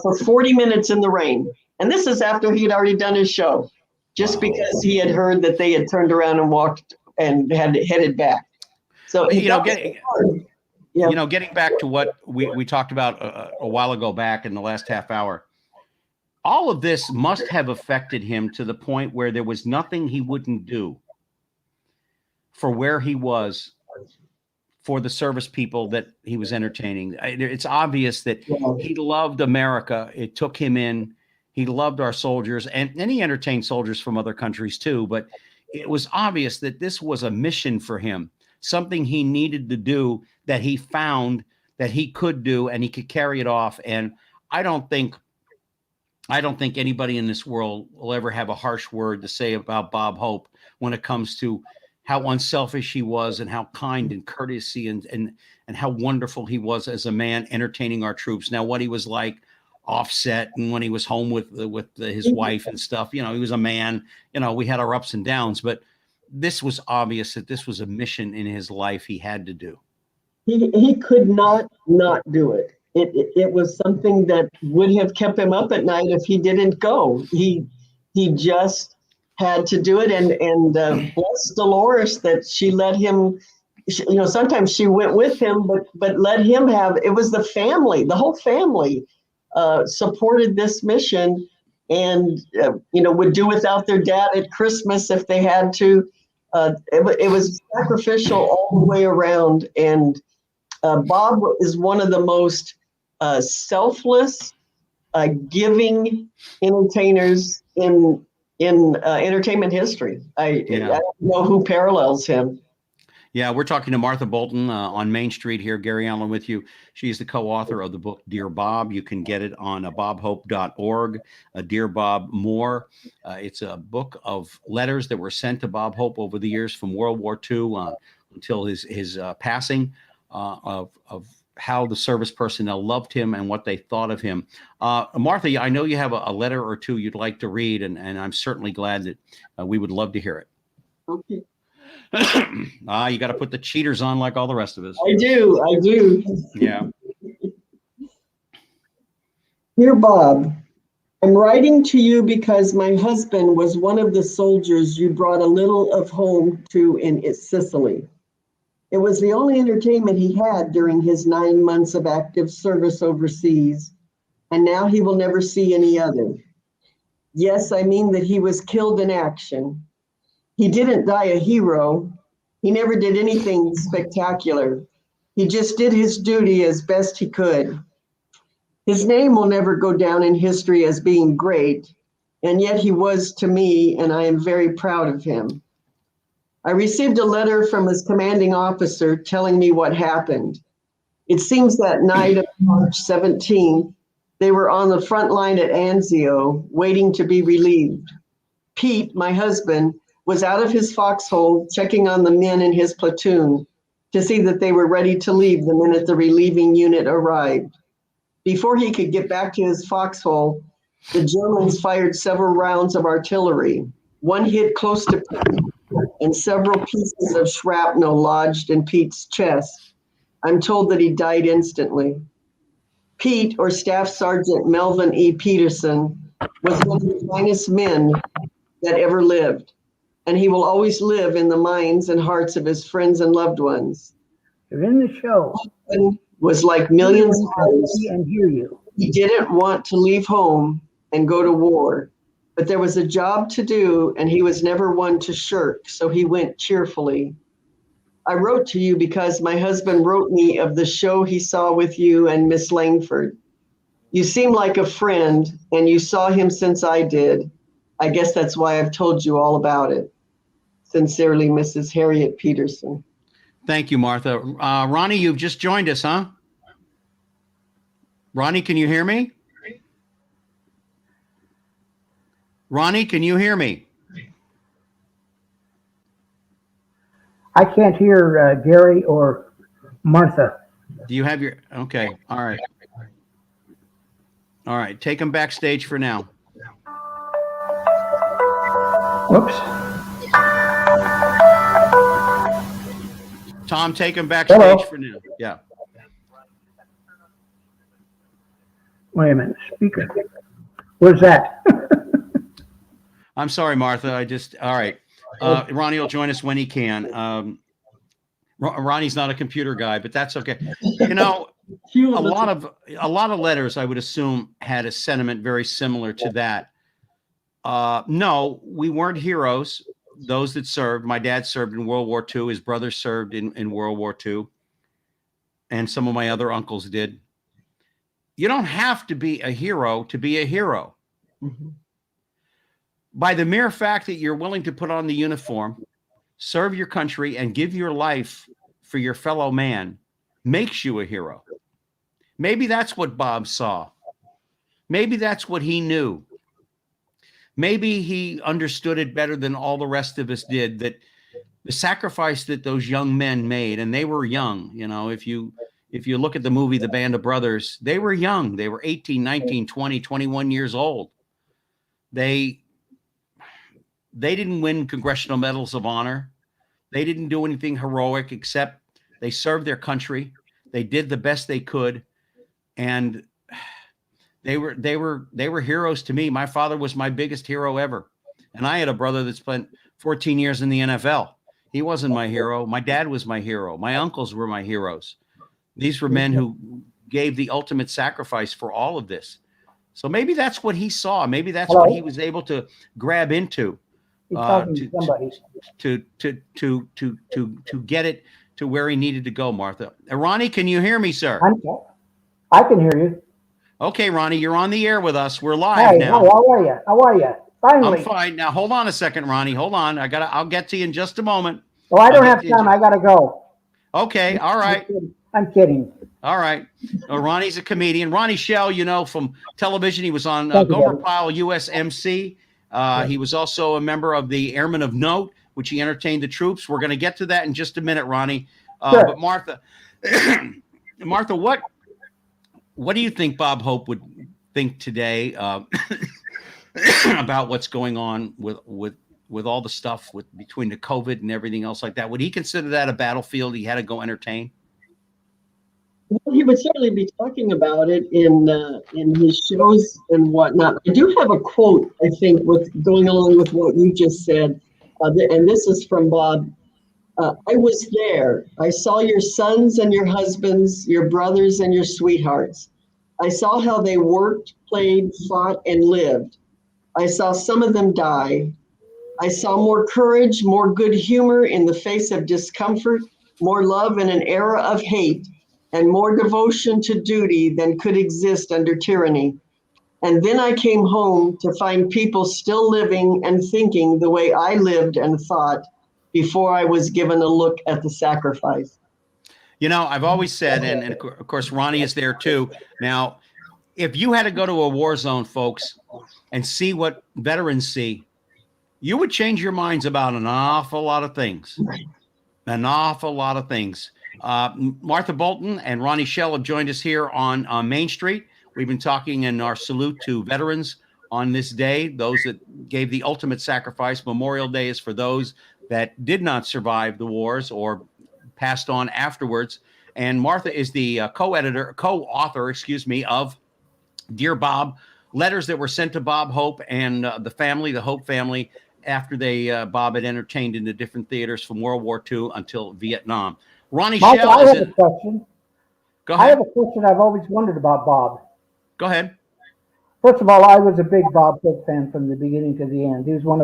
S3: for 40 minutes in the rain. And this is after he had already done his show, just because he had heard that they had turned around and walked and had headed back. So
S1: getting back to what we talked about a while ago back in the last half hour, all of this must have affected him to the point where there was nothing he wouldn't do for where he was, for the service people that he was entertaining. It's obvious that he loved America. It took him in. He loved our soldiers, and he entertained soldiers from other countries too. But it was obvious that this was a mission for him, something he needed to do, that he found that he could do, and he could carry it off. And I don't think anybody in this world will ever have a harsh word to say about Bob Hope when it comes to how unselfish he was and how kind and courtesy and how wonderful he was as a man entertaining our troops. Now, what he was like offset and when he was home with his wife and stuff, you know, he was a man, you know, we had our ups and downs, but this was obvious that this was a mission in his life he had to do.
S3: He could not do it. It was something that would have kept him up at night if he didn't go. He just had to do it, and bless Dolores that she let him. Sometimes she went with him, but let him have. It was the family, the whole family, supported this mission, and would do without their dad at Christmas if they had to. It was sacrificial all the way around, and Bob is one of the most selfless, giving entertainers in entertainment history. I don't know who parallels him.
S1: Yeah, we're talking to Martha Bolton on Main Street here. Gary Allen with you. She's the co-author of the book Dear Bob. You can get it on bobhope.org. Dear Bob More. It's a book of letters that were sent to Bob Hope over the years from World War II until his passing. of how the service personnel loved him and what they thought of him. Martha, I know you have a letter or two you'd like to read, and I'm certainly glad that we would love to hear it.
S3: Okay.
S1: You got to put the cheaters on like all the rest of us.
S3: I do.
S1: Yeah.
S3: Dear Bob, I'm writing to you because my husband was one of the soldiers you brought a little of home to in Sicily. It was the only entertainment he had during his 9 months of active service overseas, and now he will never see any other. Yes, I mean that he was killed in action. He didn't die a hero. He never did anything spectacular. He just did his duty as best he could. His name will never go down in history as being great, and yet he was to me, and I am very proud of him. I received a letter from his commanding officer telling me what happened. It seems that night of March 17th, they were on the front line at Anzio, waiting to be relieved. Pete, my husband, was out of his foxhole checking on the men in his platoon to see that they were ready to leave the minute the relieving unit arrived. Before he could get back to his foxhole, the Germans fired several rounds of artillery. One hit close to Pete, and several pieces of shrapnel lodged in Pete's chest. I'm told that he died instantly. Pete, or Staff Sergeant Melvin E. Peterson, was one of the finest men that ever lived, and he will always live in the minds and hearts of his friends and loved ones.
S5: You're in the show.
S3: Was like millions of others.
S5: And hear you.
S3: He didn't want to leave home and go to war, but there was a job to do, and he was never one to shirk, so he went cheerfully. I wrote to you because my husband wrote me of the show he saw with you and Miss Langford. You seem like a friend, and you saw him since I did. I guess that's why I've told you all about it. Sincerely, Mrs. Harriet Peterson.
S1: Thank you, Martha. Ronnie, you've just joined us, huh? Ronnie, can you hear me? Ronnie, can you hear me?
S5: I can't hear Gary or Martha.
S1: Do you have your, okay, all right. All right, take him backstage for now.
S5: Whoops.
S1: Tom, take him backstage
S5: Hello.
S1: for now. Yeah.
S5: Wait a minute. Speaker. Where's that?
S1: I'm sorry, Martha. All right. Ronnie will join us when he can. Ronnie's not a computer guy, but that's okay. You know, a lot of letters, I would assume, had a sentiment very similar to that. No, we weren't heroes. Those that served, my dad served in World War II. His brother served in World War II. And some of my other uncles did. You don't have to be a hero to be a hero.
S3: Mm-hmm.
S1: By the mere fact that you're willing to put on the uniform, serve your country, and give your life for your fellow man makes you a hero. Maybe that's what Bob saw. Maybe that's what he knew. Maybe he understood it better than all the rest of us did, that the sacrifice that those young men made, and they were young, you know, if you look at the movie The Band of Brothers, they were young. They were 18, 19, 20, 21 years old. They didn't win Congressional Medals of Honor. They didn't do anything heroic except they served their country. They did the best they could. And they were heroes to me. My father was my biggest hero ever. And I had a brother that spent 14 years in the NFL. He wasn't my hero. My dad was my hero. My uncles were my heroes. These were men who gave the ultimate sacrifice for all of this. So maybe that's what he saw. Maybe that's what he was able to grab into to get it to where he needed to go, Martha. Ronnie, can you hear me, sir?
S5: I can hear you.
S1: Okay, Ronnie, you're on the air with us. We're live now.
S5: How are you? How are you? Finally.
S1: I'm fine. Now, hold on a second, Ronnie. Hold on. I'll get to you in just a moment.
S5: Well, I don't have time. I got to go.
S1: Okay. All right.
S5: I'm kidding.
S1: All right. Ronnie's a comedian. Ronnie Schell, you know, from television. He was on Gomer Pyle USMC. He was also a member of the Airmen of Note, which he entertained the troops. We're going to get to that in just a minute, Ronnie.
S5: Sure.
S1: But Martha, Martha, what do you think Bob Hope would think today about what's going on with all the stuff between the COVID and everything else like that? Would he consider that a battlefield he had to go entertain?
S3: Well, he would certainly be talking about it in his shows and whatnot. I do have a quote, I think, with going along with what you just said, and this is from Bob. I was there. I saw your sons and your husbands, your brothers and your sweethearts. I saw how they worked, played, fought, and lived. I saw some of them die. I saw more courage, more good humor in the face of discomfort, more love in an era of hate, and more devotion to duty than could exist under tyranny. And then I came home to find people still living and thinking the way I lived and thought before I was given a look at the sacrifice.
S1: You know, I've always said, and of course, Ronnie is there too. Now, if you had to go to a war zone, folks, and see what veterans see, you would change your minds about an awful lot of things. An awful lot of things. Martha Bolton and Ronnie Schell have joined us here on Main Street. We've been talking in our salute to veterans on this day, those that gave the ultimate sacrifice. Memorial Day is for those that did not survive the wars or passed on afterwards. And Martha is the co-author, of Dear Bob, letters that were sent to Bob Hope and the Hope family, after Bob had entertained in the different theaters from World War II until Vietnam. Ronnie
S5: Michael,
S1: Schell
S5: I
S1: is
S5: have a question.
S1: Go
S5: I
S1: ahead.
S5: have a question I've always wondered about Bob.
S1: Go ahead.
S5: First of all, I was a big Bob Hope fan from the beginning to the end. He was one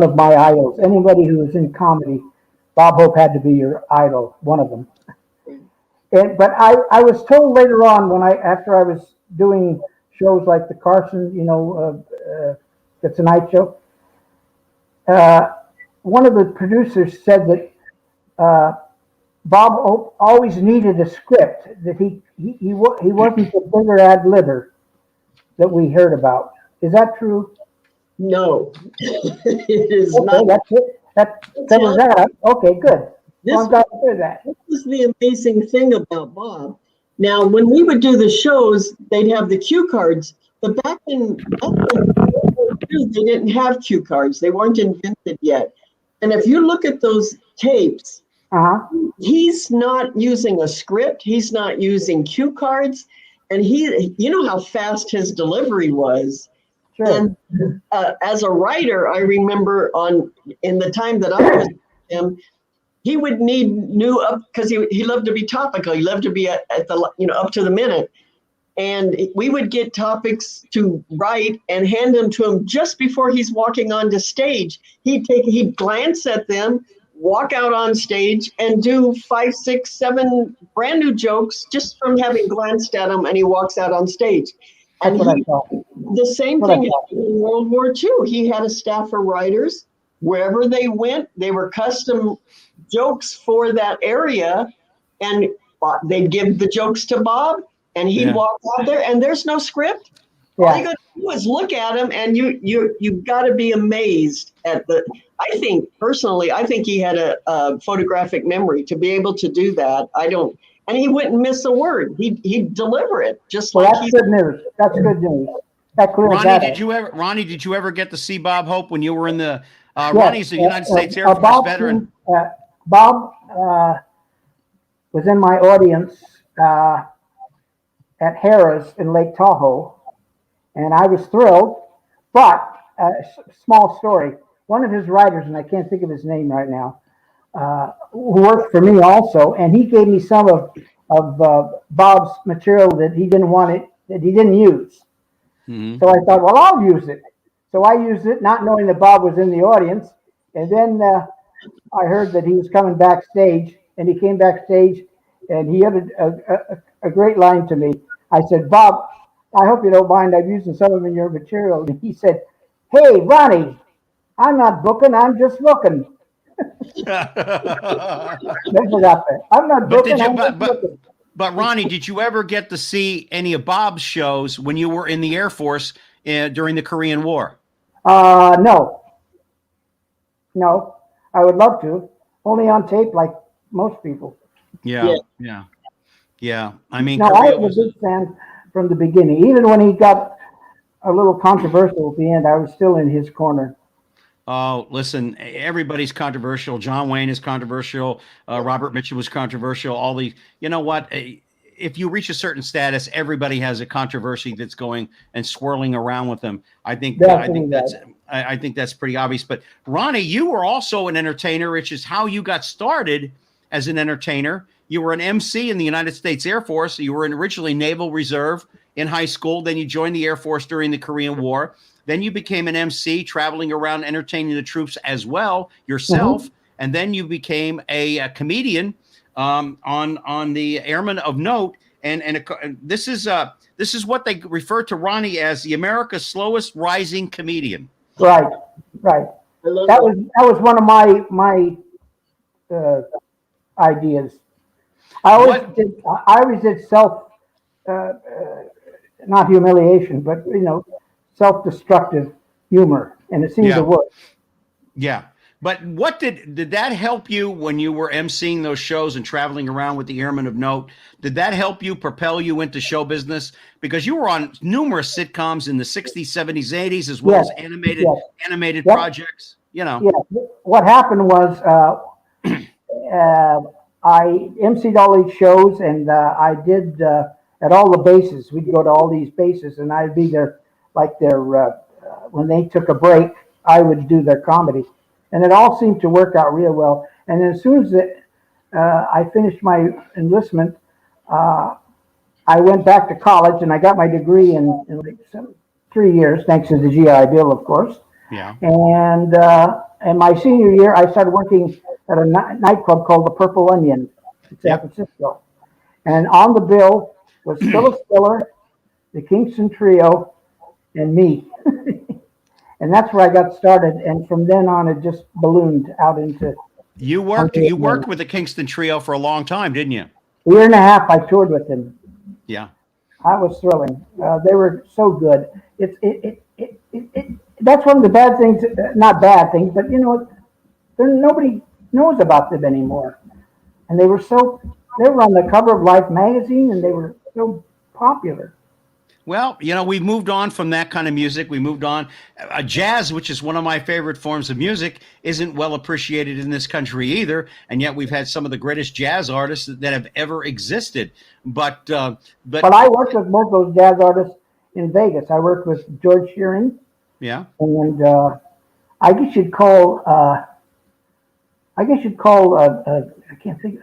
S5: of my idols. Anybody who was in comedy, Bob Hope had to be your idol, one of them. But I was told later on after I was doing shows like the Carson, the Tonight Show, one of the producers said that Bob Hope always needed a script, that he wasn't the bigger ad-libber that we heard about. Is that true?
S3: No, it is
S5: Okay,
S3: not.
S5: that's it. That covers that up. Okay, good.
S3: This,
S5: Well, I'm glad to hear that.
S3: this is the amazing thing about Bob. Now, when we would do the shows, they'd have the cue cards, but back in they didn't have cue cards. They weren't invented yet. And if you look at those tapes, he's not using a script. He's not using cue cards. And you know how fast his delivery was.
S5: Sure.
S3: And as a writer, I remember in the time that I was with him, he would need because he loved to be topical. He loved to be at the up to the minute. And we would get topics to write and hand them to him just before he's walking onto stage. He'd glance at them, walk out on stage, and do 5, 6, 7 brand new jokes just from having glanced at them, and he walks out on stage. And the same thing happened in World War II. He had a staff of writers. Wherever they went, they were custom jokes for that area, and they'd give the jokes to Bob, and he'd walk out there, and there's no script. Yeah. All you got to do is look at him, and you've got to be amazed at I think he had a photographic memory to be able to do that. And he wouldn't miss a word. He'd deliver it just like
S5: that's good news. That's good news. That clears
S1: Ronnie,
S5: that up.
S1: Ronnie, did you ever get to see Bob Hope when you were in the
S5: yes,
S1: Ronnie's the United States Air Force veteran?
S5: Bob was in my audience at Harrah's in Lake Tahoe, and I was thrilled. But small story. One of his writers, and I can't think of his name right now, who worked for me also, and he gave me some of Bob's material that he didn't use. Mm-hmm. So I thought, well, I'll use it. So I used it, not knowing that Bob was in the audience. And then I heard that he was coming backstage, and he came backstage, and he had a great line to me. I said, Bob, I hope you don't mind, I'm using some of your material. And he said, hey, Ronnie, I'm not booking, I'm just looking. Never forgot that. I'm not booking,
S1: But Ronnie, did you ever get to see any of Bob's shows when you were in the Air Force during the Korean War?
S5: No. I would love to. Only on tape, like most people.
S1: Yeah. Yeah. I mean,
S5: No, I
S1: Korea
S5: was a
S1: was.
S5: big fan from the beginning. Even when he got a little controversial at the end, I was still in his corner.
S1: Oh, listen, everybody's controversial. John Wayne is controversial. Robert Mitchum was controversial. All the, you know what? If you reach a certain status, everybody has a controversy that's going and swirling around with them.
S5: Definitely right.
S1: I think that's pretty obvious. But Ronnie, you were also an entertainer, which is how you got started as an entertainer. You were an MC in the United States Air Force. You were originally Naval Reserve in high school. Then you joined the Air Force during the Korean War. Then you became an MC, traveling around entertaining the troops as well yourself. And then you became a comedian on the Airmen of Note. And this is what they refer to Ronnie as the America's slowest rising comedian.
S5: Right, right. That was one of my ideas. I always did self, not humiliation, but self-destructive humor, and it seemed to work.
S1: Yeah. But what did that help you when you were emceeing those shows and traveling around with the Airmen of Note? Did that help you propel you into show business? Because you were on numerous sitcoms in the 60s, 70s, 80s, as well as animated projects, you know.
S5: Yeah. What happened was I emceed all these shows, and I did at all the bases. We'd go to all these bases, and I'd be there when they took a break, I would do their comedy. And it all seemed to work out real well. And as soon as I finished my enlistment, I went back to college, and I got my degree in like 3 years, thanks to the GI Bill, of course.
S1: Yeah.
S5: And in my senior year, I started working at a nightclub called the Purple Onion in San Francisco. And on the bill was Phyllis Diller, the Kingston Trio, and me. And that's where I got started. And from then on, it just ballooned out into.
S1: You worked with the Kingston Trio for a long time, didn't you?
S5: A year and a half, I toured with them.
S1: Yeah.
S5: That was thrilling. They were so good. That's one of the bad things, not bad things, but nobody knows about them anymore. And they were on the cover of Life magazine, and they were so popular.
S1: Well, we've moved on from that kind of music. We moved on. Jazz, which is one of my favorite forms of music, isn't well appreciated in this country either. And yet we've had some of the greatest jazz artists that have ever existed. But
S5: I worked with most of those jazz artists in Vegas. I worked with George Shearing.
S1: Yeah.
S5: And I guess you'd call I can't think,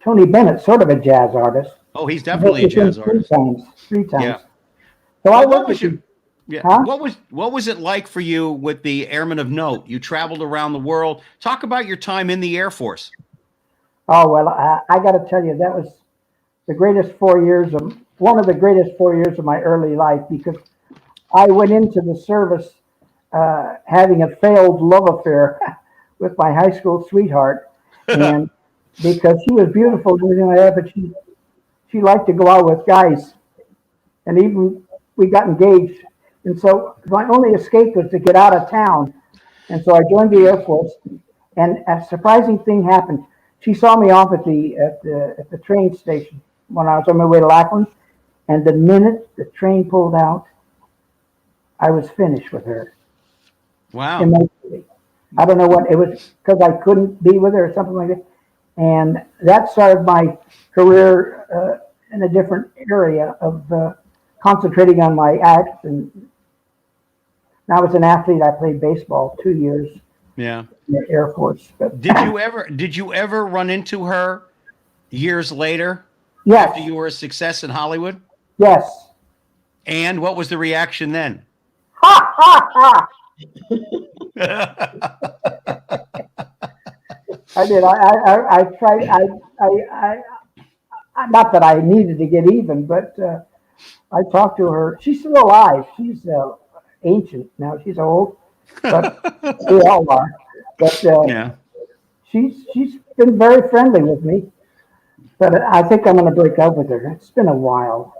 S5: Tony Bennett sort of a jazz artist.
S1: Oh, he's definitely a jazz artist.
S5: Three times.
S1: Yeah.
S5: So
S1: well,
S5: I worked with you.
S1: Yeah.
S5: Huh?
S1: What was it like for you with the Airmen of Note? You traveled around the world. Talk about your time in the Air Force.
S5: Oh, well, I got to tell you, that was one of the greatest 4 years of my early life, because I went into the service having a failed love affair with my high school sweetheart, and because she was beautiful and everything like that, but she liked to go out with guys, and even we got engaged. And so my only escape was to get out of town. And so I joined the Air Force, and a surprising thing happened. She saw me off at the train station when I was on my way to Lackland, and the minute the train pulled out, I was finished with her.
S1: Wow.
S5: Immediately. I don't know what it was, because I couldn't be with her or something like that. And that started my career in a different area of concentrating on my acts. And I was an athlete. I played baseball 2 years.
S1: Yeah.
S5: In the Air Force. But
S1: Did you ever run into her years later?
S5: Yes.
S1: After you were a success in Hollywood?
S5: Yes.
S1: And what was the reaction then?
S5: Ha ha ha! I did. I tried. I not that I needed to get even, but I talked to her. She's still alive. She's ancient now. She's old, but we all are. But
S1: yeah,
S5: she's been very friendly with me. But I think I'm going to break up with her. It's been a while.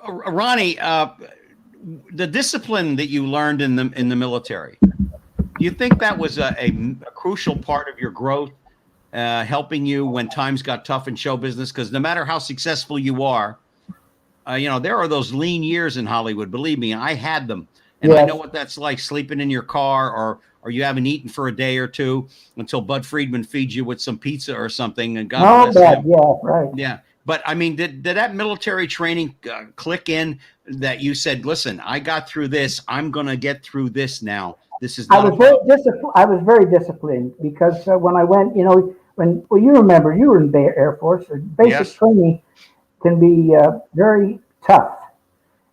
S1: Ronnie, the discipline that you learned in the military, do you think that was a crucial part of your growth helping you when times got tough in show business? Because no matter how successful you are, there are those lean years in Hollywood. Believe me, I had them. And I know what that's like, sleeping in your car, or you haven't eaten for a day or two until Bud Friedman feeds you with some pizza or something. And God bless him.
S5: Yeah, right.
S1: Yeah. But I mean, did that military training click in that you said, listen, I got through this. I'm going to get through this now. This is not
S5: I was very disciplined because when I went, you remember, you were in the Air Force. Basic training can be very tough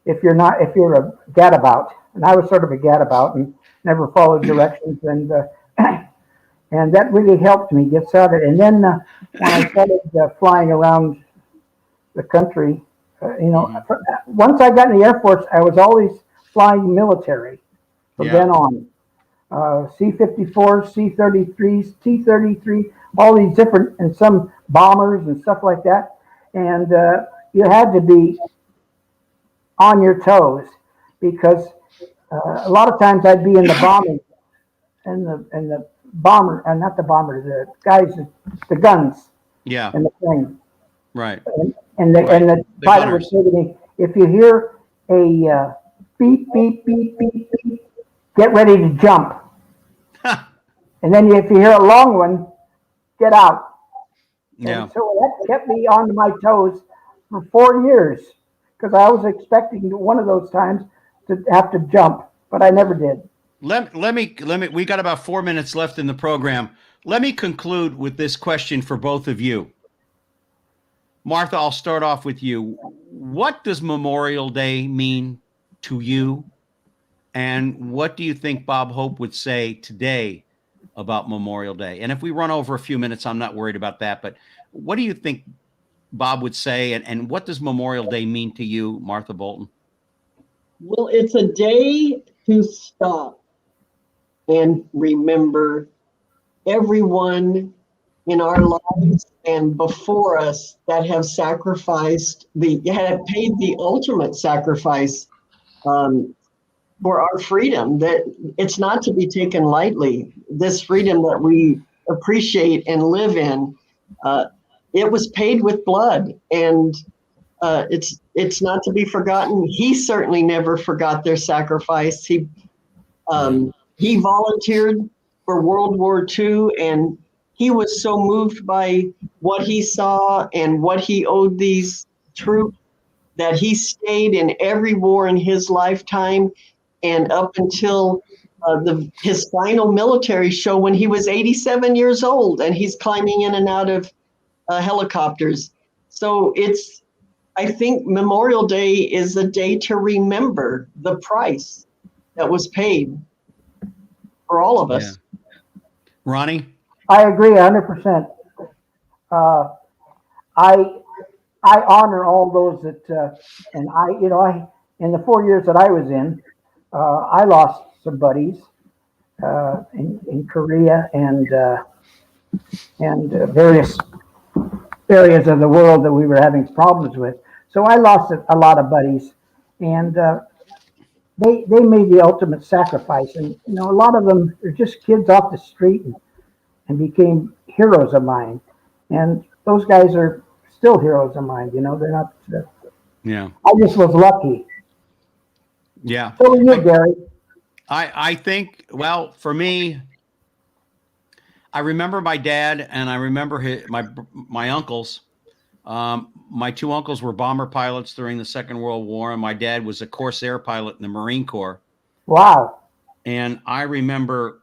S5: if you're a gadabout. And I was sort of a gadabout and never followed directions. And and that really helped me get started. And then when I started flying around the country, once I got in the Air Force, I was always flying military from then on. C-54s, C-33s, T-33, all these different, and some bombers and stuff like that. And you had to be on your toes because a lot of times I'd be in the bombing and the bomber, and not the bomber, the guys, the guns, and the plane,
S1: right.
S5: And the pilot would say to me, if you hear a beep, beep, beep, beep, beep, get ready to jump. And then if you hear a long one, get out. And so that kept me on my toes for 4 years because I was expecting one of those times to have to jump, but I never did.
S1: Let me, we got about 4 minutes left in the program. Let me conclude with this question for both of you. Martha, I'll start off with you. What does Memorial Day mean to you? And what do you think Bob Hope would say today about Memorial Day? And if we run over a few minutes, I'm not worried about that. But what do you think Bob would say? And what does Memorial Day mean to you, Martha Bolton?
S3: Well, it's a day to stop and remember everyone in our lives and before us that have sacrificed have paid the ultimate sacrifice for our freedom, that it's not to be taken lightly. This freedom that we appreciate and live in, it was paid with blood, and it's not to be forgotten. He certainly never forgot their sacrifice. He volunteered for World War II, and he was so moved by what he saw and what he owed these troops that he stayed in every war in his lifetime, and up until his final military show when he was 87 years old, and he's climbing in and out of helicopters. So I think Memorial Day is a day to remember the price that was paid for all of us.
S1: Yeah. Ronnie?
S5: I agree 100%. I honor all those that, and I in the 4 years that I was in, I lost some buddies in Korea and various areas of the world that we were having problems with. So I lost a lot of buddies, and they made the ultimate sacrifice. And a lot of them are just kids off the street and became heroes of mine. And those guys are still heroes of mine. They're not.
S1: Yeah.
S5: I just was lucky.
S1: Yeah.
S5: So are you, Gary?
S1: I think, well, for me, I remember my dad, and I remember my uncles. My two uncles were bomber pilots during the Second World War, and my dad was a Corsair pilot in the Marine Corps.
S5: Wow. And
S1: I remember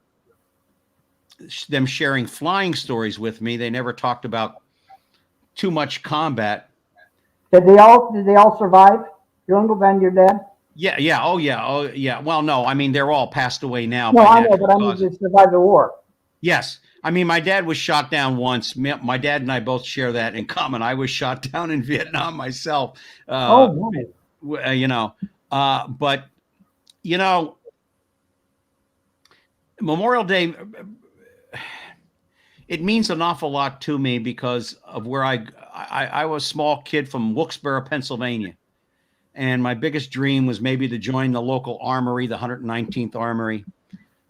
S1: them sharing flying stories with me. They never talked about too much combat.
S5: Did they all survive? Your uncle and your dad?
S1: Yeah. Oh, yeah. Well, no, I mean, they're all passed away now.
S5: No, I know, but I mean, they survived the war.
S1: Yes. I mean, my dad was shot down once. My dad and I both share that in common. I was shot down in Vietnam myself. But, Memorial Day, it means an awful lot to me because of where I was a small kid from Wilkes-Barre, Pennsylvania. And my biggest dream was maybe to join the local armory, the 119th Armory.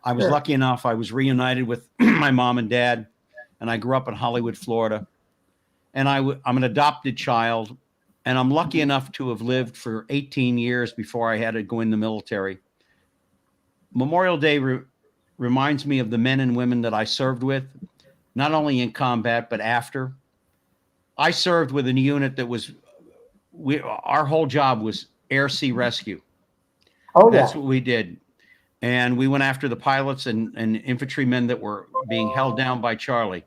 S1: I was lucky enough. I was reunited with my mom and dad and I grew up in Hollywood, Florida. And I'm an adopted child, and I'm lucky enough to have lived for 18 years before I had to go in the military. Memorial Day reminds me of the men and women that I served with, not only in combat, but after. I served with a unit that was, our whole job was air sea rescue.
S5: Oh, yeah.
S1: That's what we did. And we went after the pilots and infantrymen that were being held down by Charlie.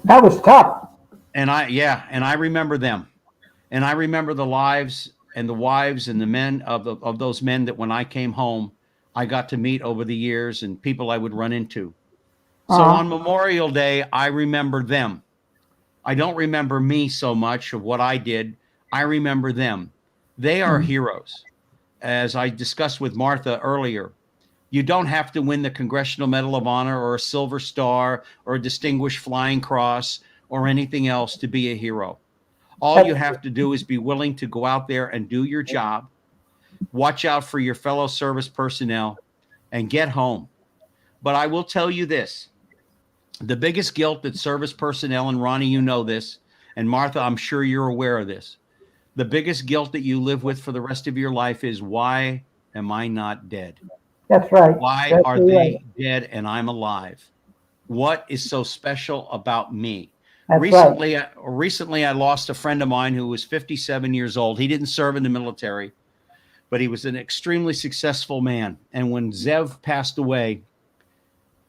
S5: That was tough.
S1: And I remember them. And I remember the lives and the wives and the men of those men that when I came home, I got to meet over the years and people I would run into. So on Memorial Day, I remember them. I don't remember me so much of what I did. I remember them. They are heroes. As I discussed with Martha earlier, you don't have to win the Congressional Medal of Honor or a Silver Star or a Distinguished Flying Cross or anything else to be a hero. All you have to do is be willing to go out there and do your job, watch out for your fellow service personnel, and get home. But I will tell you this, the biggest guilt that service personnel, and Ronnie, you know this, and Martha, I'm sure you're aware of this, the biggest guilt that you live with for the rest of your life is, why am I not dead?
S5: That's right.
S1: Why
S5: That's
S1: are
S5: right.
S1: they dead and I'm alive? What is so special about me?
S5: That's
S1: Recently, I lost a friend of mine who was 57 years old. He didn't serve in the military, but he was an extremely successful man. And when Zev passed away,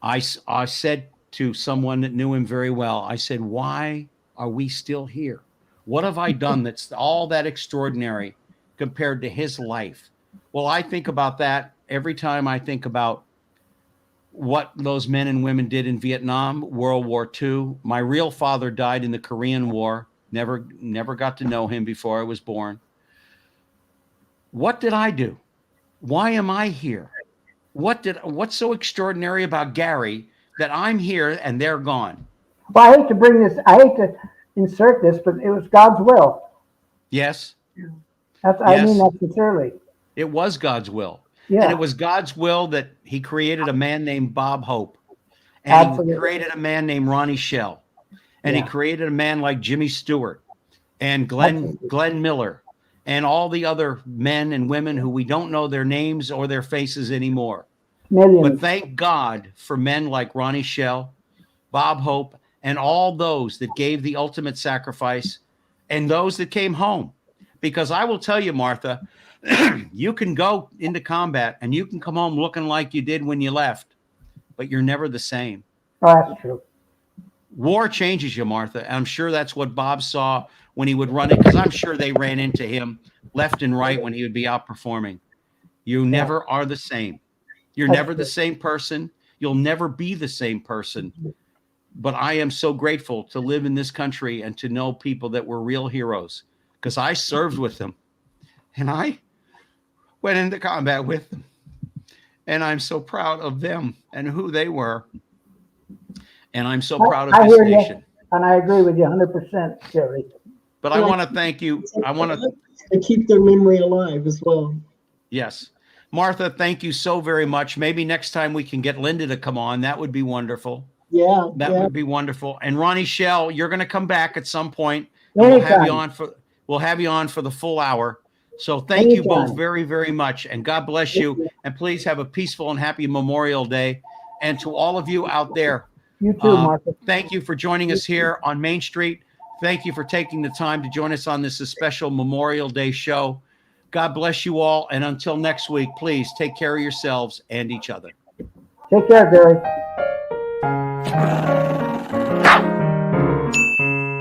S1: I said to someone that knew him very well, I said, why are we still here? What have I done that's all that extraordinary compared to his life? Well, I think about that every time I think about what those men and women did in Vietnam, World War II. My real father died in the Korean War. Never got to know him before I was born. What did I do? Why am I here? What's so extraordinary about Gary that I'm here and they're gone?
S5: Well, I hate to insert this, but it was God's will.
S1: Yes.
S5: I mean that sincerely.
S1: It was God's will.
S5: Yeah.
S1: And it was God's will that he created a man named Bob Hope. And
S5: Absolutely.
S1: he created a man named Ronnie Schell. And he created a man like Jimmy Stewart and Glenn Miller and all the other men and women who we don't know their names or their faces anymore.
S5: Millions.
S1: But thank God for men like Ronnie Schell, Bob Hope, and all those that gave the ultimate sacrifice and those that came home. Because I will tell you, Martha, you can go into combat and you can come home looking like you did when you left, but you're never the same.
S5: Oh, that's true.
S1: War changes you, Martha. And I'm sure that's what Bob saw when he would run it, because I'm sure they ran into him left and right when he would be out performing. You never are the same. You're never the same person. You'll never be the same person. But I am so grateful to live in this country and to know people that were real heroes, because I served with them and I went into combat with them. And I'm so proud of them and who they were. And I'm so proud of this nation.
S5: And I agree with you 100%, Jerry.
S1: But I want to thank you. I want
S3: to keep their memory alive as well.
S1: Yes. Martha, thank you so very much. Maybe next time we can get Linda to come on. That would be wonderful.
S3: Yeah.
S1: That would be wonderful. And Ronnie Schell, you're going to come back at some point.
S5: We'll
S1: have you on for the full hour. So thank you both very, very much. And God bless you. And please have a peaceful and happy Memorial Day. And to all of you out there,
S5: you too, Martha.
S1: Thank you for joining us here on Main Street. Thank you for taking the time to join us on this special Memorial Day show. God bless you all. And until next week, please take care of yourselves and each other.
S5: Take care, Gary.